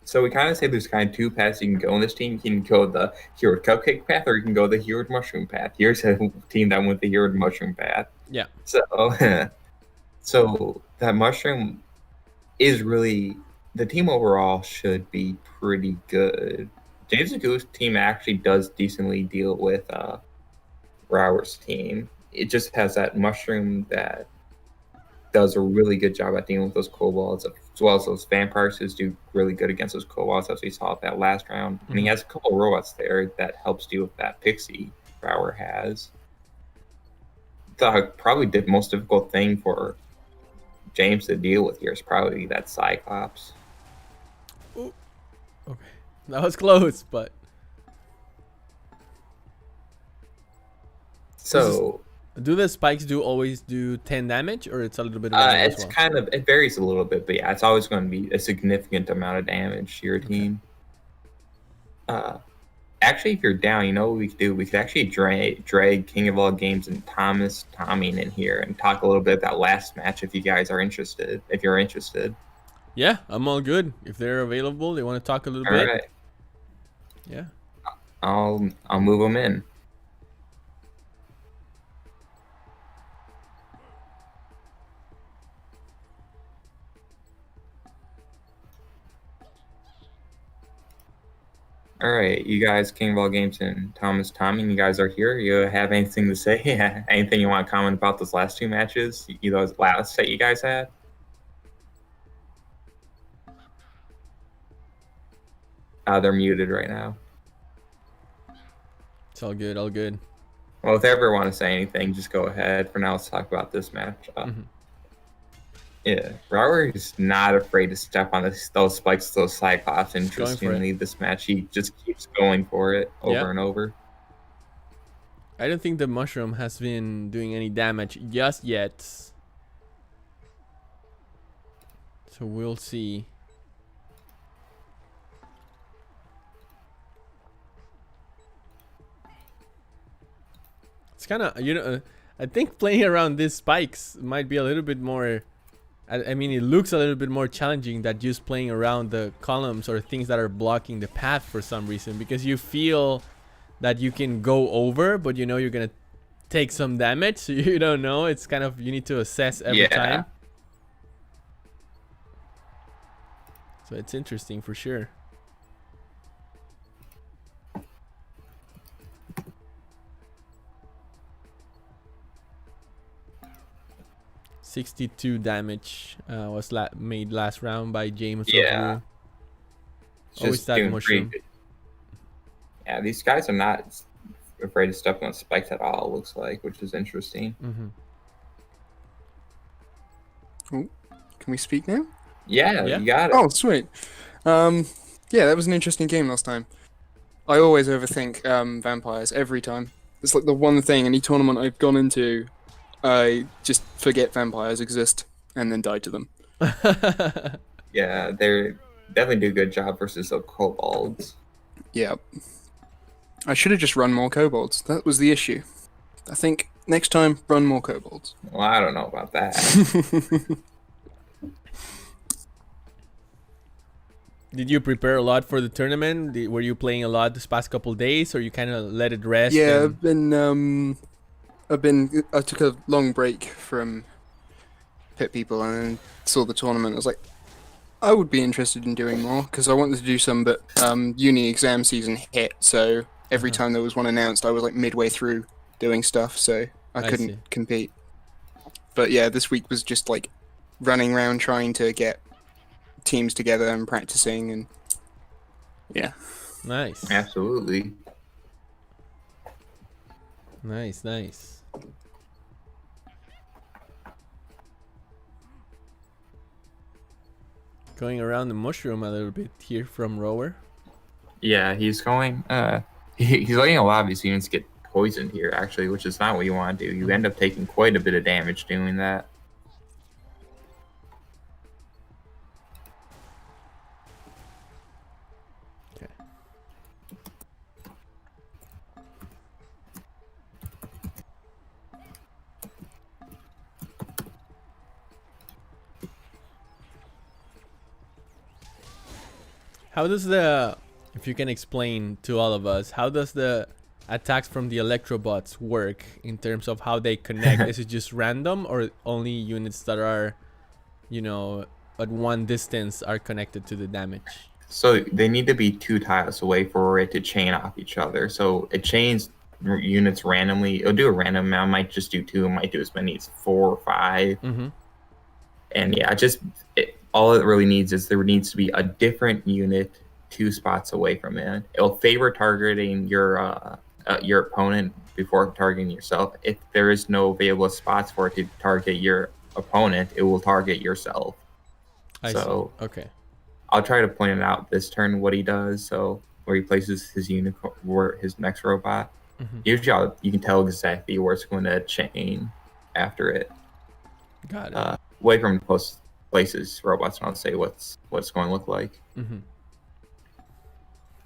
S2: So we kind of say there's kind of two paths you can go in this team. You can go the hero cupcake path, or you can go the hero mushroom path. Here's a team that went the hero mushroom path.
S1: Yeah.
S2: So, so that mushroom is really, the team overall should be pretty good. James and Goose team actually does decently deal with Rower's team. It just has that mushroom that does a really good job at dealing with those kobolds, as well as those vampires who do really good against those kobolds, as we saw at that last round. And he has a couple of robots there that helps deal with that pixie Rower has. The probably the most difficult thing for James to deal with here is probably that Cyclops.
S1: Ooh. Okay, that was close, but
S2: so.
S1: Do the spikes always do 10 damage, or it's a little bit more as
S2: it's
S1: well?
S2: kind of, it varies a little bit, but yeah, it's always going to be a significant amount of damage to your team. Actually, if you're down, you know what we could do? We could actually drag King of All Games and Thomas Tomming in here and talk a little bit about last match if you guys are interested. If you're interested.
S1: Yeah, I'm all good. If they're available, they want to talk a little bit.
S2: All right.
S1: Yeah.
S2: I'll move them in. All right, you guys, King of All Games and Thomas Tommy, you guys are here. You have anything to say? Anything you want to comment about those last two matches? Those last set you guys had? They're muted right now.
S1: It's all good, all good.
S2: Well, if they ever want to say anything, just go ahead. For now, let's talk about this match. Yeah, Robert is not afraid to step on those spikes, those Cyclops. Interestingly, this match, he just keeps going for it over and over.
S1: I don't think the mushroom has been doing any damage just yet. So we'll see. It's kind of, I think playing around these spikes might be a little bit more... I mean, it looks a little bit more challenging than just playing around the columns or things that are blocking the path for some reason, because you feel that you can go over, but you're gonna take some damage, so you don't know. It's kind of, you need to assess every time. So it's interesting for sure. $62 damage was made last round by James.
S2: Yeah.
S1: Always that mushroom.
S2: Yeah, these guys are not afraid to step on spikes at all, it looks like, which is interesting.
S4: Oh, can we speak now?
S2: Yeah, you got it.
S4: Oh, sweet. Yeah, that was an interesting game last time. I always overthink vampires every time. It's like the one thing, any tournament I've gone into, I just forget vampires exist and then die to them.
S2: Yeah, they definitely do a good job versus the kobolds.
S4: Yeah. I should have just run more kobolds. That was the issue. I think next time, run more kobolds.
S2: Well, I don't know about that.
S1: Did you prepare a lot for the tournament? Were you playing a lot this past couple days, or you kind of let it rest?
S4: Yeah, I took a long break from Pit People and then saw the tournament. I was like, I would be interested in doing more because I wanted to do some, but uni exam season hit, so every time there was one announced, I was like midway through doing stuff, so I
S1: I
S4: couldn't
S1: see.
S4: compete. But yeah, this week was just like running around trying to get teams together and practicing, and yeah.
S1: Nice.
S2: Absolutely.
S1: Nice, nice. Going around the mushroom a little bit here from Rower.
S2: Yeah, he's going. He's letting a lot of these units get poisoned here, actually, which is not what you want to do. You end up taking quite a bit of damage doing that.
S1: Okay. How does the, if you can explain to all of us, how does the attacks from the Electrobots work in terms of how they connect? Is it just random, or only units that are, you know, at one distance are connected to the damage?
S2: So they need to be 2 tiles away for it to chain off each other. So it chains units randomly. It'll do a random amount. Might just do 2. It might do as many as 4 or 5.
S1: Mm-hmm.
S2: And yeah, all it really needs is there needs to be a different unit 2 spots away from it. It'll favor targeting your opponent before targeting yourself. If there is no available spots for it to target your opponent, it will target yourself.
S1: I see. Okay.
S2: I'll try to point it out this turn what he does. So where he places his his next robot.
S1: Mm-hmm.
S2: Usually you can tell exactly where it's going to chain after it.
S1: Got it.
S2: Away from places robots, and I'll say what's going to look like.
S1: Mm-hmm.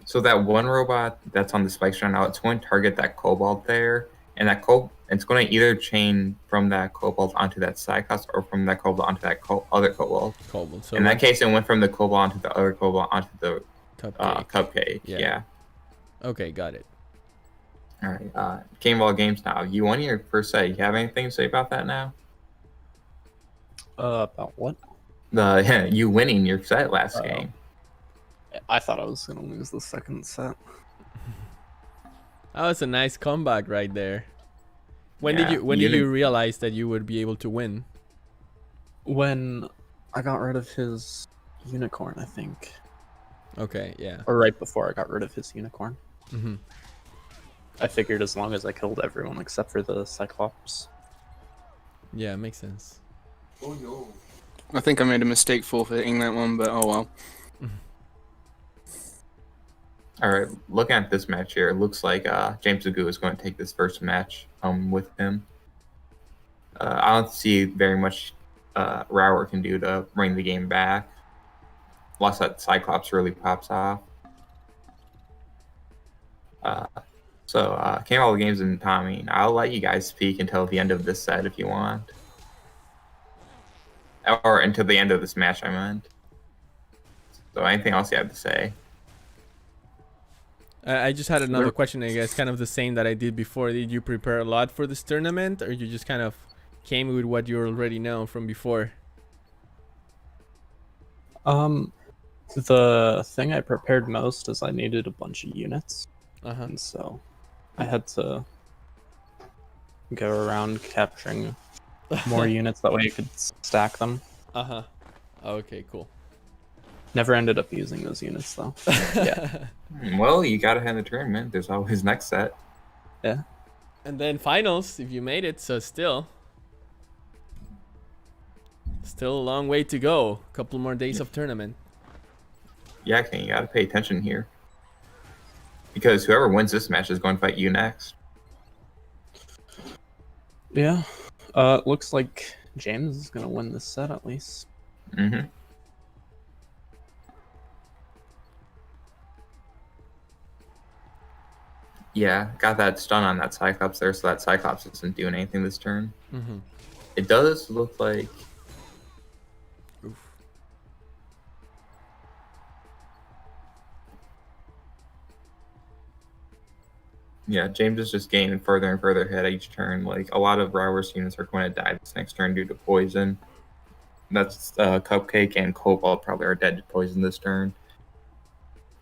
S2: So that one robot that's on the spikes right now, it's going to target that cobalt there, and it's going to either chain from that cobalt onto that Cyclops or from that cobalt onto that other cobalt.
S1: So
S2: in that case, it went from the cobalt onto the other cobalt onto the cupcake. Yeah.
S1: Okay, got it.
S2: All right. Game Ball Games now. You won your first set. You have anything to say about that now?
S5: About what?
S2: You winning your set last game.
S5: I thought I was gonna lose the second set.
S1: That was a nice comeback right there. When
S2: Yeah,
S1: did you realize that you would be able to win?
S5: When I got rid of his unicorn, I think.
S1: Okay, yeah.
S5: Or right before I got rid of his unicorn.
S1: Mm-hmm.
S5: I figured as long as I killed everyone except for the Cyclops.
S1: Yeah, makes sense.
S2: Oh no.
S4: I think I made a mistake forfeiting that one, but oh well.
S2: All right, looking at this match here, it looks like James Agu is going to take this first match with him. I don't see very much Rower can do to bring the game back. Unless that Cyclops really pops off. Came all the games in Tommy. I'll let you guys speak until the end of this set if you want. Or until the end of this match, I meant. So anything else you have to say?
S1: I just had another question, I guess, kind of the same that I did before. Did you prepare a lot for this tournament, or you just kind of came with what you already know from before?
S5: The thing I prepared most is I needed a bunch of units.
S1: Uh-huh.
S5: And so I had to go around capturing more units, that way you could stack them.
S1: Uh-huh. Okay, cool.
S5: Never ended up using those units though. Yeah.
S2: Well, you gotta have the tournament. There's always next set.
S5: Yeah.
S1: And then finals, if you made it, so still a long way to go. A couple more days of tournament.
S2: Yeah, King, you gotta pay attention here. Because whoever wins this match is going to fight you next.
S5: Yeah. Looks like James is gonna win this set at least.
S2: Mm-hmm. Yeah, got that stun on that Cyclops there, so that Cyclops isn't doing anything this turn.
S1: Mm-hmm.
S2: It does look like...
S1: Oof.
S2: Yeah, James is just gaining further and further ahead each turn. Like, a lot of Rower's units are going to die this next turn due to poison. That's Cupcake and Cobalt probably are dead to poison this turn.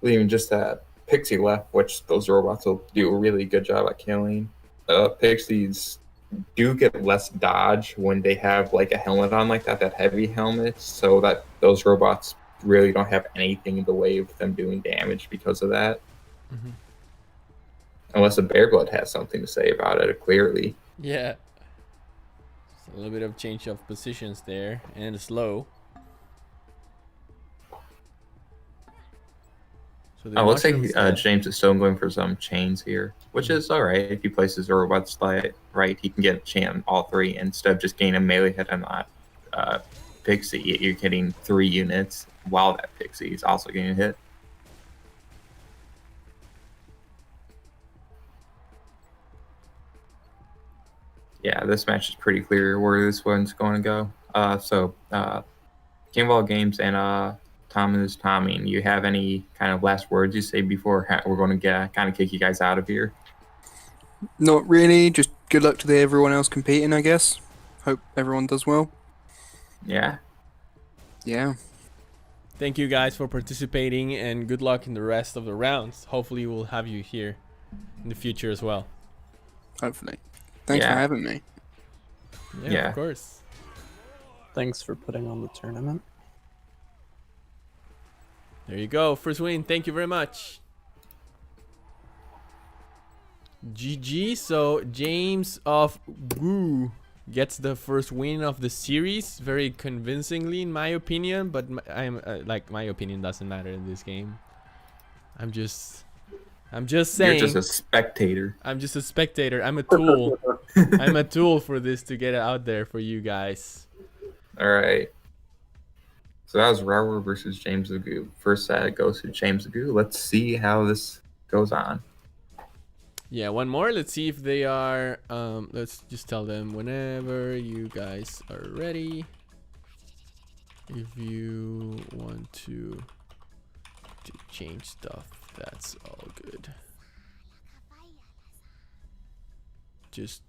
S2: Leaving just that Pixie left, which those robots will do a really good job at killing. Pixies do get less dodge when they have like a helmet on like that heavy helmet, so that those robots really don't have anything in the way of them doing damage because of that.
S1: Mhm.
S2: Unless the Bearblood has something to say about it, clearly.
S1: Yeah. Just a little bit of change of positions there, and slow. So the
S2: Oh, looks like
S1: mushroom's dead.
S2: James is still going for some chains here, which is all right. If he places the robots right, he can get a chain on all three instead of just getting a melee hit on that Pixie. You're getting 3 units while that Pixie is also getting hit. Yeah, this match is pretty clear where this one's going to go. So, King of All Games and Tommy, you have any kind of last words you say before we're going to kind of kick you guys out of here?
S4: Not really. Just good luck to everyone else competing, I guess. Hope everyone does well.
S2: Yeah.
S4: Yeah.
S1: Thank you guys for participating, and good luck in the rest of the rounds. Hopefully we'll have you here in the future as well.
S4: Hopefully. Thanks
S2: Yeah.
S4: for having me.
S2: Yeah.
S1: Of course.
S5: Thanks for putting on the tournament.
S1: There you go. First win. Thank you very much. GG. So James of Goo gets the first win of the series, very convincingly in my opinion, but I'm like, my opinion doesn't matter in this game. I'm just saying.
S2: You're just a spectator.
S1: I'm just a spectator. I'm a tool. I'm a tool for this to get it out there for you guys.
S2: All right. So that was Raur versus James Agoo. First set goes to James Agoo. Let's see how this goes on.
S1: Yeah, one more. Let's see if they are. Let's just tell them whenever you guys are ready. If you want to change stuff, that's all good. Just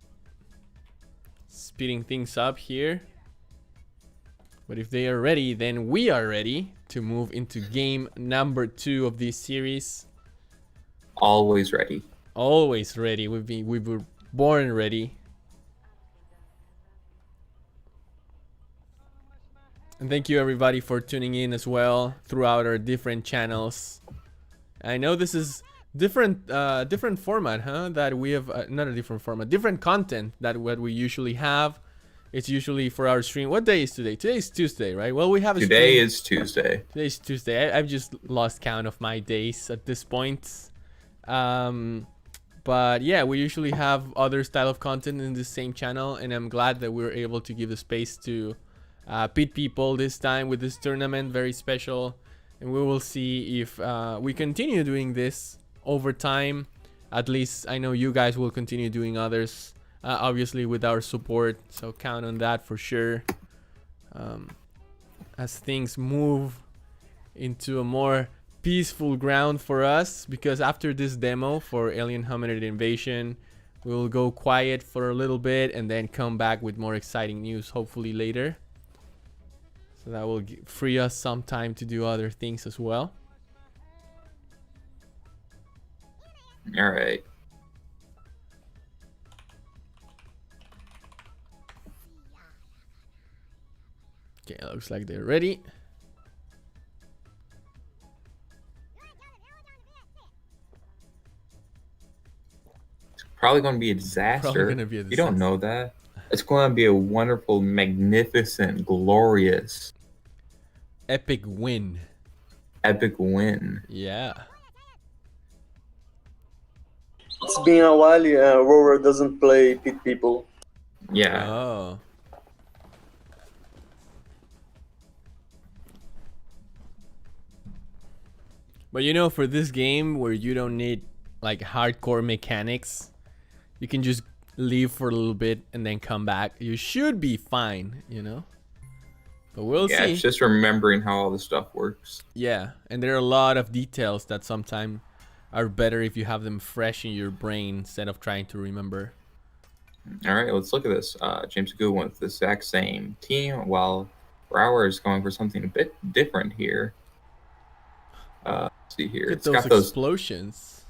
S1: speeding things up here. But if they are ready, then we are ready to move into game number 2 of this series.
S2: Always ready.
S1: Always ready. We were born ready. And thank you everybody for tuning in as well throughout our different channels. I know this is different format, huh? That we have not a different format, different content that what we usually have. It's usually for our stream. What day is today? Today is Tuesday, right? Well, we have a
S2: Today
S1: stream.
S2: is Tuesday.
S1: Today's Tuesday. I've just lost count of my days at this point. But yeah, we usually have other style of content in the same channel, and I'm glad that we were able to give the space to pit people this time with this tournament. Very special, and we will see if we continue doing this over time. At least I know you guys will continue doing others, obviously with our support, so count on that for sure. As things move into a more peaceful ground for us, because after this demo for Alien Hominid Invasion, we will go quiet for a little bit and then come back with more exciting news hopefully later. So that will free us some time to do other things as well.
S2: All right.
S1: Okay, it looks like they're ready.
S2: Probably going to be a disaster.
S1: Probably gonna be a
S2: You don't
S1: disaster.
S2: know that. It's going to be a wonderful, magnificent, glorious,
S1: Epic win.
S2: epic win.
S1: Yeah.
S3: It's been a while. Rover doesn't play pit people.
S2: Yeah.
S1: Oh. But you know, for this game where you don't need like hardcore mechanics, you can just leave for a little bit and then come back. You should be fine, you know? But we'll
S2: Yeah,
S1: see.
S2: it's just remembering how all this stuff works.
S1: Yeah, and there are a lot of details that sometimes are better if you have them fresh in your brain instead of trying to remember.
S2: All right, let's look at this. James Agoo went with the exact same team, while Brower is going for something a bit different here. So see here.
S1: Look at
S2: It's
S1: those
S2: got those.
S1: explosions.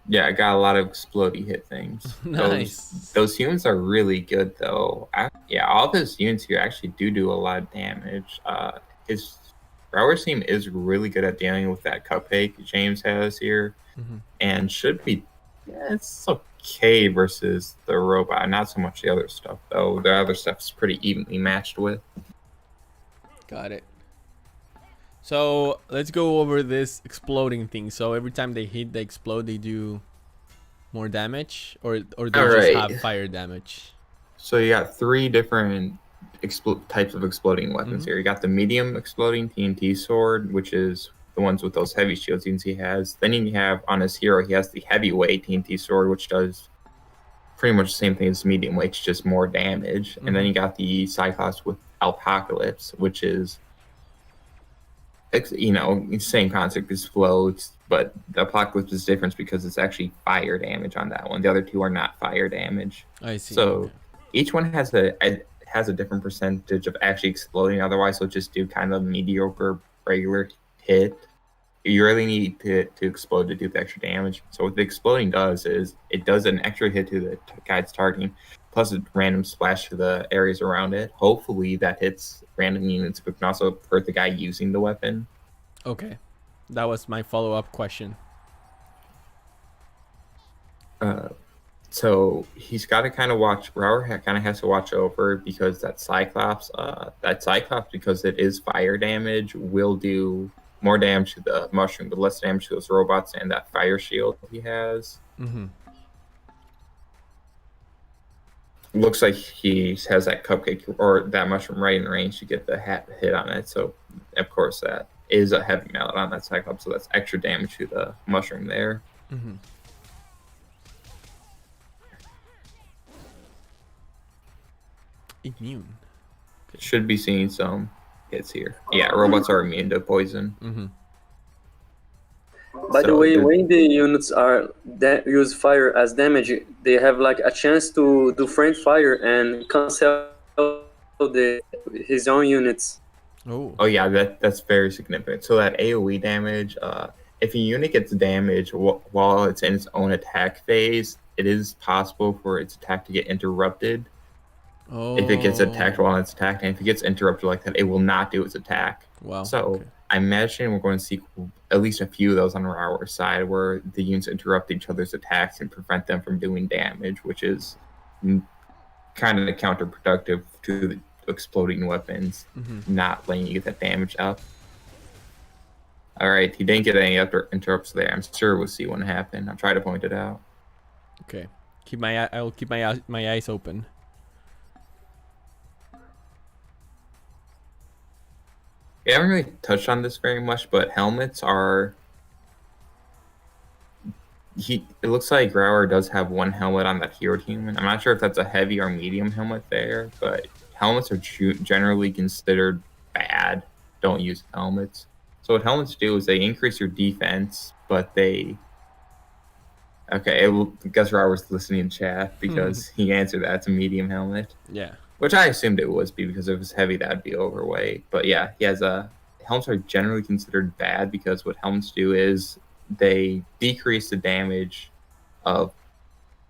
S2: Yeah, it got a lot of explodey hit things.
S1: Nice.
S2: Those units are really good though. All of his units here actually do a lot of damage. His Rower team is really good at dealing with that cupcake James has here, and should be. Yeah, it's okay versus the robot. Not so much the other stuff though. The other stuff's pretty evenly matched with.
S1: Got it. So let's go over this exploding thing. So every time they hit, they explode. They do more damage, or they just have fire damage.
S2: So you got 3 different types of exploding weapons here. You got the medium exploding TNT sword, which is the ones with those heavy shields you can see he has. Then you have on his hero, he has the heavyweight TNT sword, which does pretty much the same thing as medium weight, just more damage. And then you got the Cyclops with Apocalypse, which is, same concept, explodes, but the Apocalypse is different because it's actually fire damage on that one. The other 2 are not fire damage.
S1: I see.
S2: So each one has a different percentage of actually exploding. Otherwise, it'll just do kind of mediocre, regular hit. You really need to explode to do the extra damage. So what the exploding does is it does an extra hit to the guy's targeting, plus a random splash to the areas around it. Hopefully that hits random units, but can also hurt the guy using the weapon.
S1: Okay, that was my follow-up question.
S2: So he's got to kind of watch. Rower kind of has to watch over because that Cyclops, because it is fire damage, will do more damage to the mushroom, but less damage to those robots and that fire shield he has. Looks like he has that cupcake or that mushroom right in range to get the hit on it. So, of course, that is a heavy mallet on that Cyclops, so that's extra damage to the mushroom there.
S1: Immune.
S2: Should be seeing some hits here. Yeah, robots are immune to poison.
S3: By the way, when the units use fire as damage, they have like a chance to do friend fire and cancel his own units.
S2: Oh yeah, that's very significant. So that AoE damage, if a unit gets damaged while it's in its own attack phase, it is possible for its attack to get interrupted. If it gets attacked while it's attacked, and if it gets interrupted like that, it will not do its attack.
S1: Wow.
S2: So I imagine we're going to see at least a few of those on our side where the units interrupt each other's attacks and prevent them from doing damage, which is kind of counterproductive to the exploding weapons, not letting you get that damage up. All right, he didn't get any interrupts there. I'm sure we'll see one happen. I'll try to point it out.
S1: Okay, I'll keep my eyes open.
S2: We haven't really touched on this very much, but helmets are. It looks like Grauer does have one helmet on that hero team. I'm not sure if that's a heavy or medium helmet there, but helmets are generally considered bad. Don't use helmets. So what helmets do is they increase your defense, but they. Okay, I guess Robert's listening in chat because he answered that. It's a medium helmet.
S1: Yeah.
S2: Which I assumed it was because if it was heavy, that'd be overweight. But yeah, he has helmets are generally considered bad because what helmets do is they decrease the damage of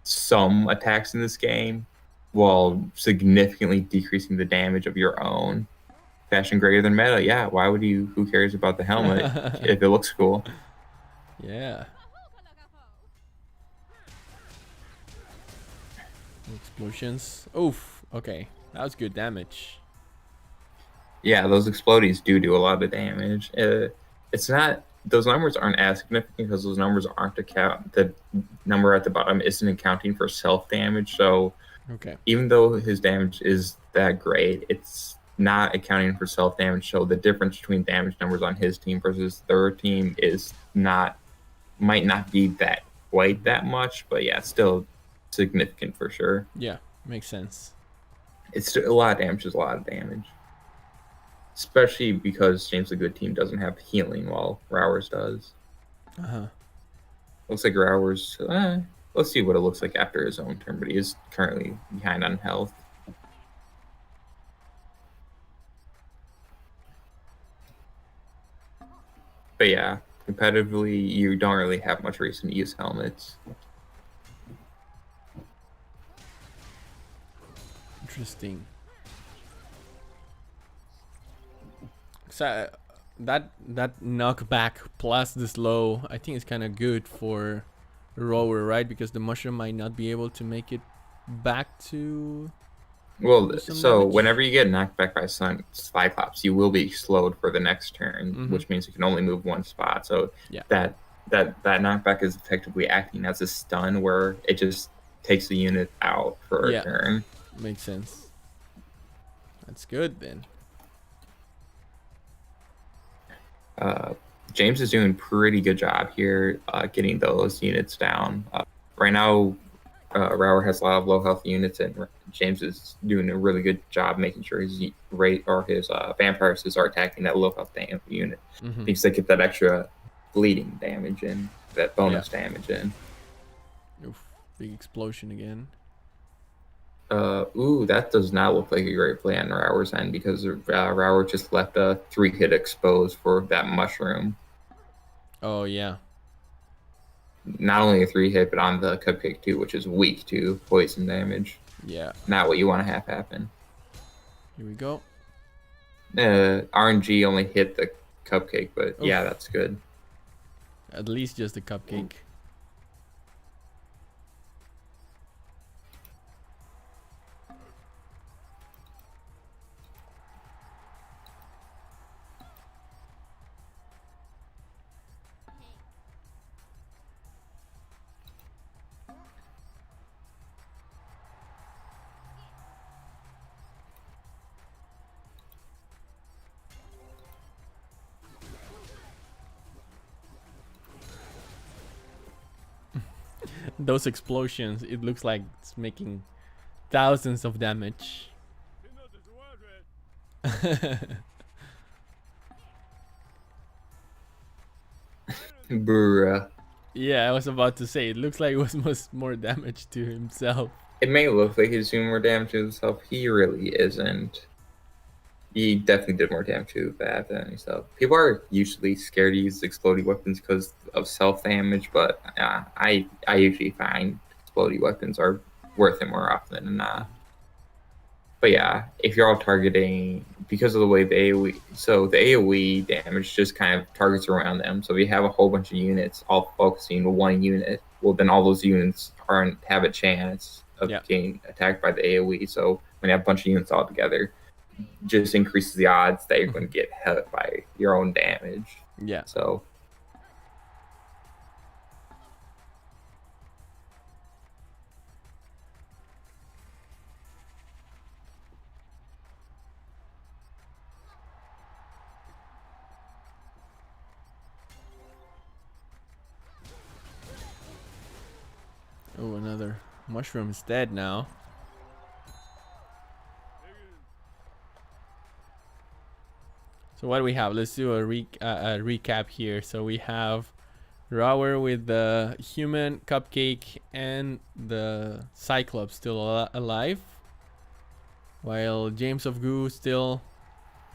S2: some attacks in this game while significantly decreasing the damage of your own. Fashion greater than meta. Yeah, why would you? Who cares about the helmet if it looks cool?
S1: Yeah. Explosions. Oof. Okay. That was good damage.
S2: Yeah, those explodies do a lot of damage. It's not, those numbers aren't as significant because those numbers aren't the number at the bottom isn't accounting for self damage. So even though his damage is that great, it's not accounting for self damage. So the difference between damage numbers on his team versus their team is might not be that quite that much, but yeah, still significant for sure.
S1: Yeah, makes sense.
S2: It's a lot of damage is a lot of damage. Especially because James the Good team doesn't have healing while Rowers does. Looks like Rowers, let's see what it looks like after his own turn, but he is currently behind on health. But yeah, competitively, you don't really have much reason to use helmets.
S1: Interesting. So that knockback plus the slow, I think it's kind of good for rower, right? Because the mushroom might not be able to make it back to.
S2: Well,
S1: Do some
S2: so
S1: damage?
S2: whenever you get knocked back by Cyclops, you will be slowed for the next turn,
S1: Mhm.
S2: which means you can only move one spot. So
S1: Yeah.
S2: that knockback is effectively acting as a stun, where it just takes the unit out for
S1: Yeah.
S2: a turn.
S1: Makes sense. That's good then.
S2: James is doing a pretty good job here getting those units down. Right now, Rower has a lot of low health units, and James is doing a really good job making sure his rate or his vampires are attacking that low health unit
S1: Mm-hmm.
S2: because they get that extra bleeding damage in, that bonus damage in.
S1: Oof, big explosion again.
S2: Ooh, that does not look like a great play on Rower's end because Rower just left a 3-hit exposed for that mushroom.
S1: Oh yeah.
S2: Not only a 3-hit, but on the cupcake too, which is weak to poison damage.
S1: Yeah.
S2: Not what you want to have happen.
S1: Here we go.
S2: RNG only hit the cupcake, but yeah,
S1: Oof.
S2: that's good.
S1: At least just the cupcake. Those explosions, it looks like it's making thousands of damage.
S2: Bruh.
S1: Yeah, I was about to say, it looks like it was more damage to himself.
S2: It may look like he's doing more damage to himself. He really isn't. He definitely did more damage to that than himself. People are usually scared to use exploding weapons because of self damage, but I usually find exploding weapons are worth it more often than not. But yeah, if you're all targeting, because of the way the AoE, so the AoE damage just kind of targets around them. So if you have a whole bunch of units all focusing on one unit, well, then all those units have a chance of getting attacked by the AoE. So when you have a bunch of units all together, just increases the odds that you're going to get hit by your own damage.
S1: Yeah.
S2: So.
S1: Oh, another mushroom is dead now. So what do we have? Let's do a recap here. So we have Rower with the human, Cupcake, and the Cyclops still alive. While James of Goo still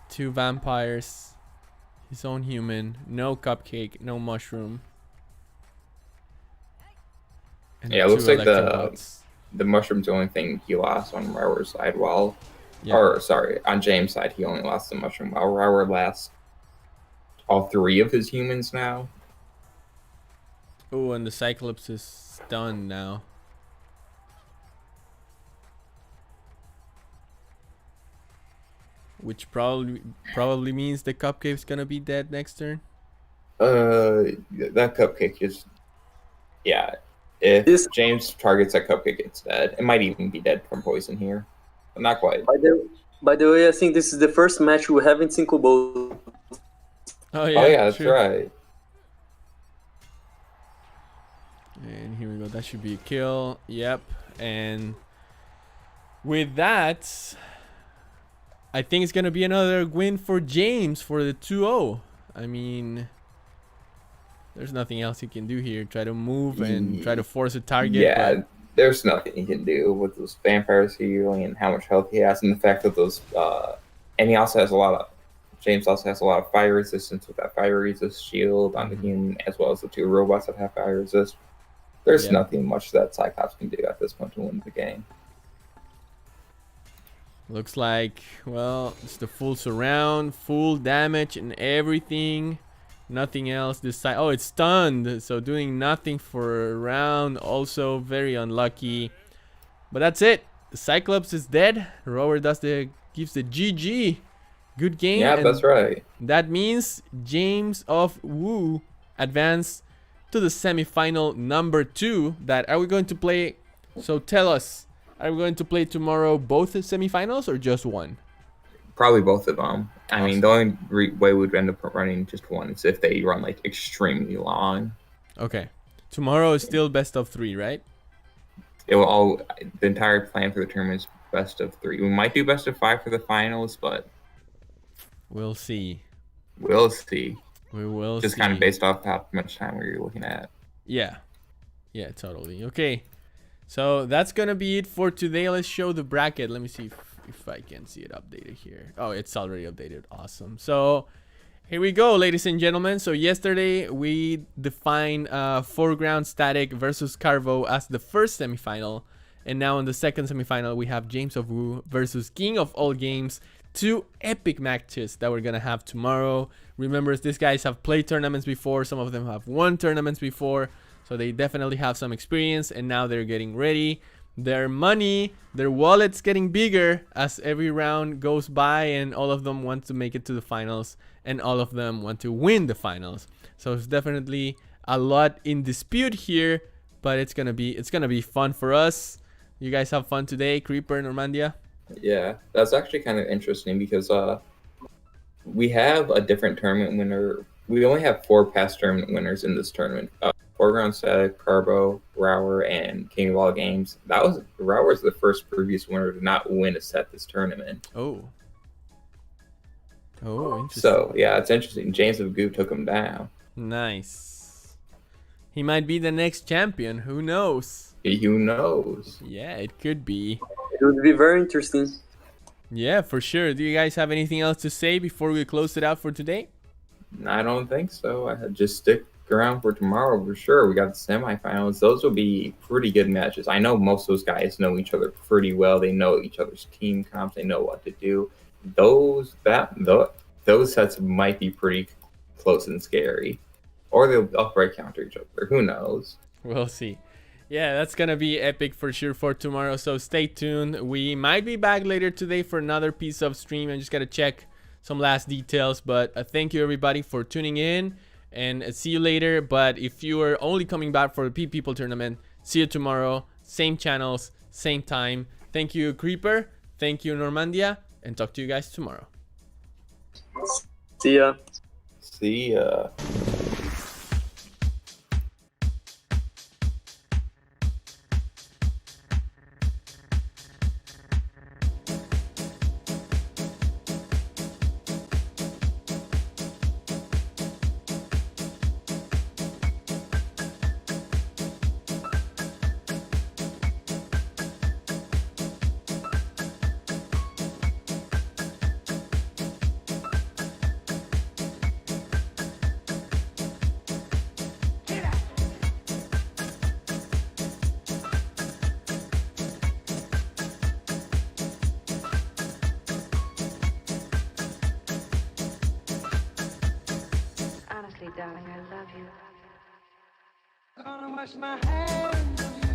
S1: 2 vampires, his own human, no Cupcake, no mushroom. And
S2: Yeah, it looks like
S1: Electrobots.
S2: the mushroom's the only thing he lost on Rower's side, while or sorry, on James' side he only lost the mushroom, while Rower lost all 3 of his humans now.
S1: Oh, and the Cyclops is stunned now. Which probably means the Cupcake's gonna be dead next turn.
S2: That Cupcake is, yeah. If James targets that Cupcake, it's dead. It might even be dead from poison here, but not quite.
S3: By the way, I think this is the first match we haven't seen Kubo.
S1: Oh yeah,
S2: that's right.
S1: And here we go. That should be a kill. Yep. And with that, I think it's gonna be another win for James for the 2-0. I mean, there's nothing else he can do here. Try to move and try to force a target.
S2: Yeah, there's nothing he can do with those vampires healing and how much health he has, and the fact that those and he also has a lot of James also has a lot of fire resistance with that fire resist shield on the human, as well as the 2 robots that have fire resist. There's
S1: Yep.
S2: nothing much that Cyclops can do at this point to win the game.
S1: Looks like, well, it's the full surround, full damage and everything. Nothing else this side. Oh, it's stunned. So doing nothing for a round. Also very unlucky. But that's it. The Cyclops is dead. Rower gives the GG. Good game.
S2: Yeah,
S1: and
S2: that's right.
S1: that means James of Wu advanced to the semifinal number 2. That are we going to play? So tell us, are we going to play tomorrow both the semifinals or just one?
S2: Probably both of them. I mean, the only way we'd end up running just one is if they run like extremely long.
S1: Okay. Tomorrow is still best of 3, right?
S2: It will all. The entire plan for the tournament is best of 3. We might do best of 5 for the finals, but
S1: We'll see.
S2: we'll see.
S1: We will
S2: Just
S1: see.
S2: kind of based off how much time we're looking at.
S1: Yeah. Yeah, totally. Okay. So that's going to be it for today. Let's show the bracket. Let me see if I can see it updated here. Oh, it's already updated. Awesome. So here we go, ladies and gentlemen. So yesterday we defined Foreground Static versus Carvo as the first semifinal. And now in the second semifinal, we have James of Wu versus King of All Games. 2 epic matches that we're gonna have tomorrow. Remember, these guys have played tournaments before. Some of them have won tournaments before. So they definitely have some experience, and now they're getting ready. Their money, their wallet's getting bigger as every round goes by, and all of them want to make it to the finals, and all of them want to win the finals. So it's definitely a lot in dispute here, but it's gonna be fun for us. You guys have fun today, Creeper, Normandia?
S2: Yeah, that's actually kind of interesting because we have a different tournament winner. We only have 4 past tournament winners in this tournament. Foreground Static, Carbo, Rower, and King of All Games. Rower's the first previous winner to not win a set this tournament.
S1: Oh, interesting.
S2: So yeah, it's interesting. James of Goo took him down.
S1: Nice. He might be the next champion. Who knows?
S2: Who knows?
S1: Yeah, it could be.
S3: It would be very interesting.
S1: Yeah, for sure. Do you guys have anything else to say before we close it out for today?
S2: I don't think so. I just stick around for tomorrow for sure. We got the semifinals. Those will be pretty good matches. I know most of those guys know each other pretty well. They know each other's team comps. They know what to do. Those sets might be pretty close and scary, or they'll upright counter each other. Who knows?
S1: We'll see. Yeah, that's gonna be epic for sure for tomorrow. So stay tuned. We might be back later today for another piece of stream. I just gotta check some last details. But thank you everybody for tuning in, and see you later. But if you are only coming back for the People tournament, see you tomorrow. Same channels, same time. Thank you, Creeper. Thank you, Normandia, and talk to you guys tomorrow.
S3: See ya.
S2: See ya.
S6: Honestly, darling, I love you.
S7: Gonna wash my hands of you.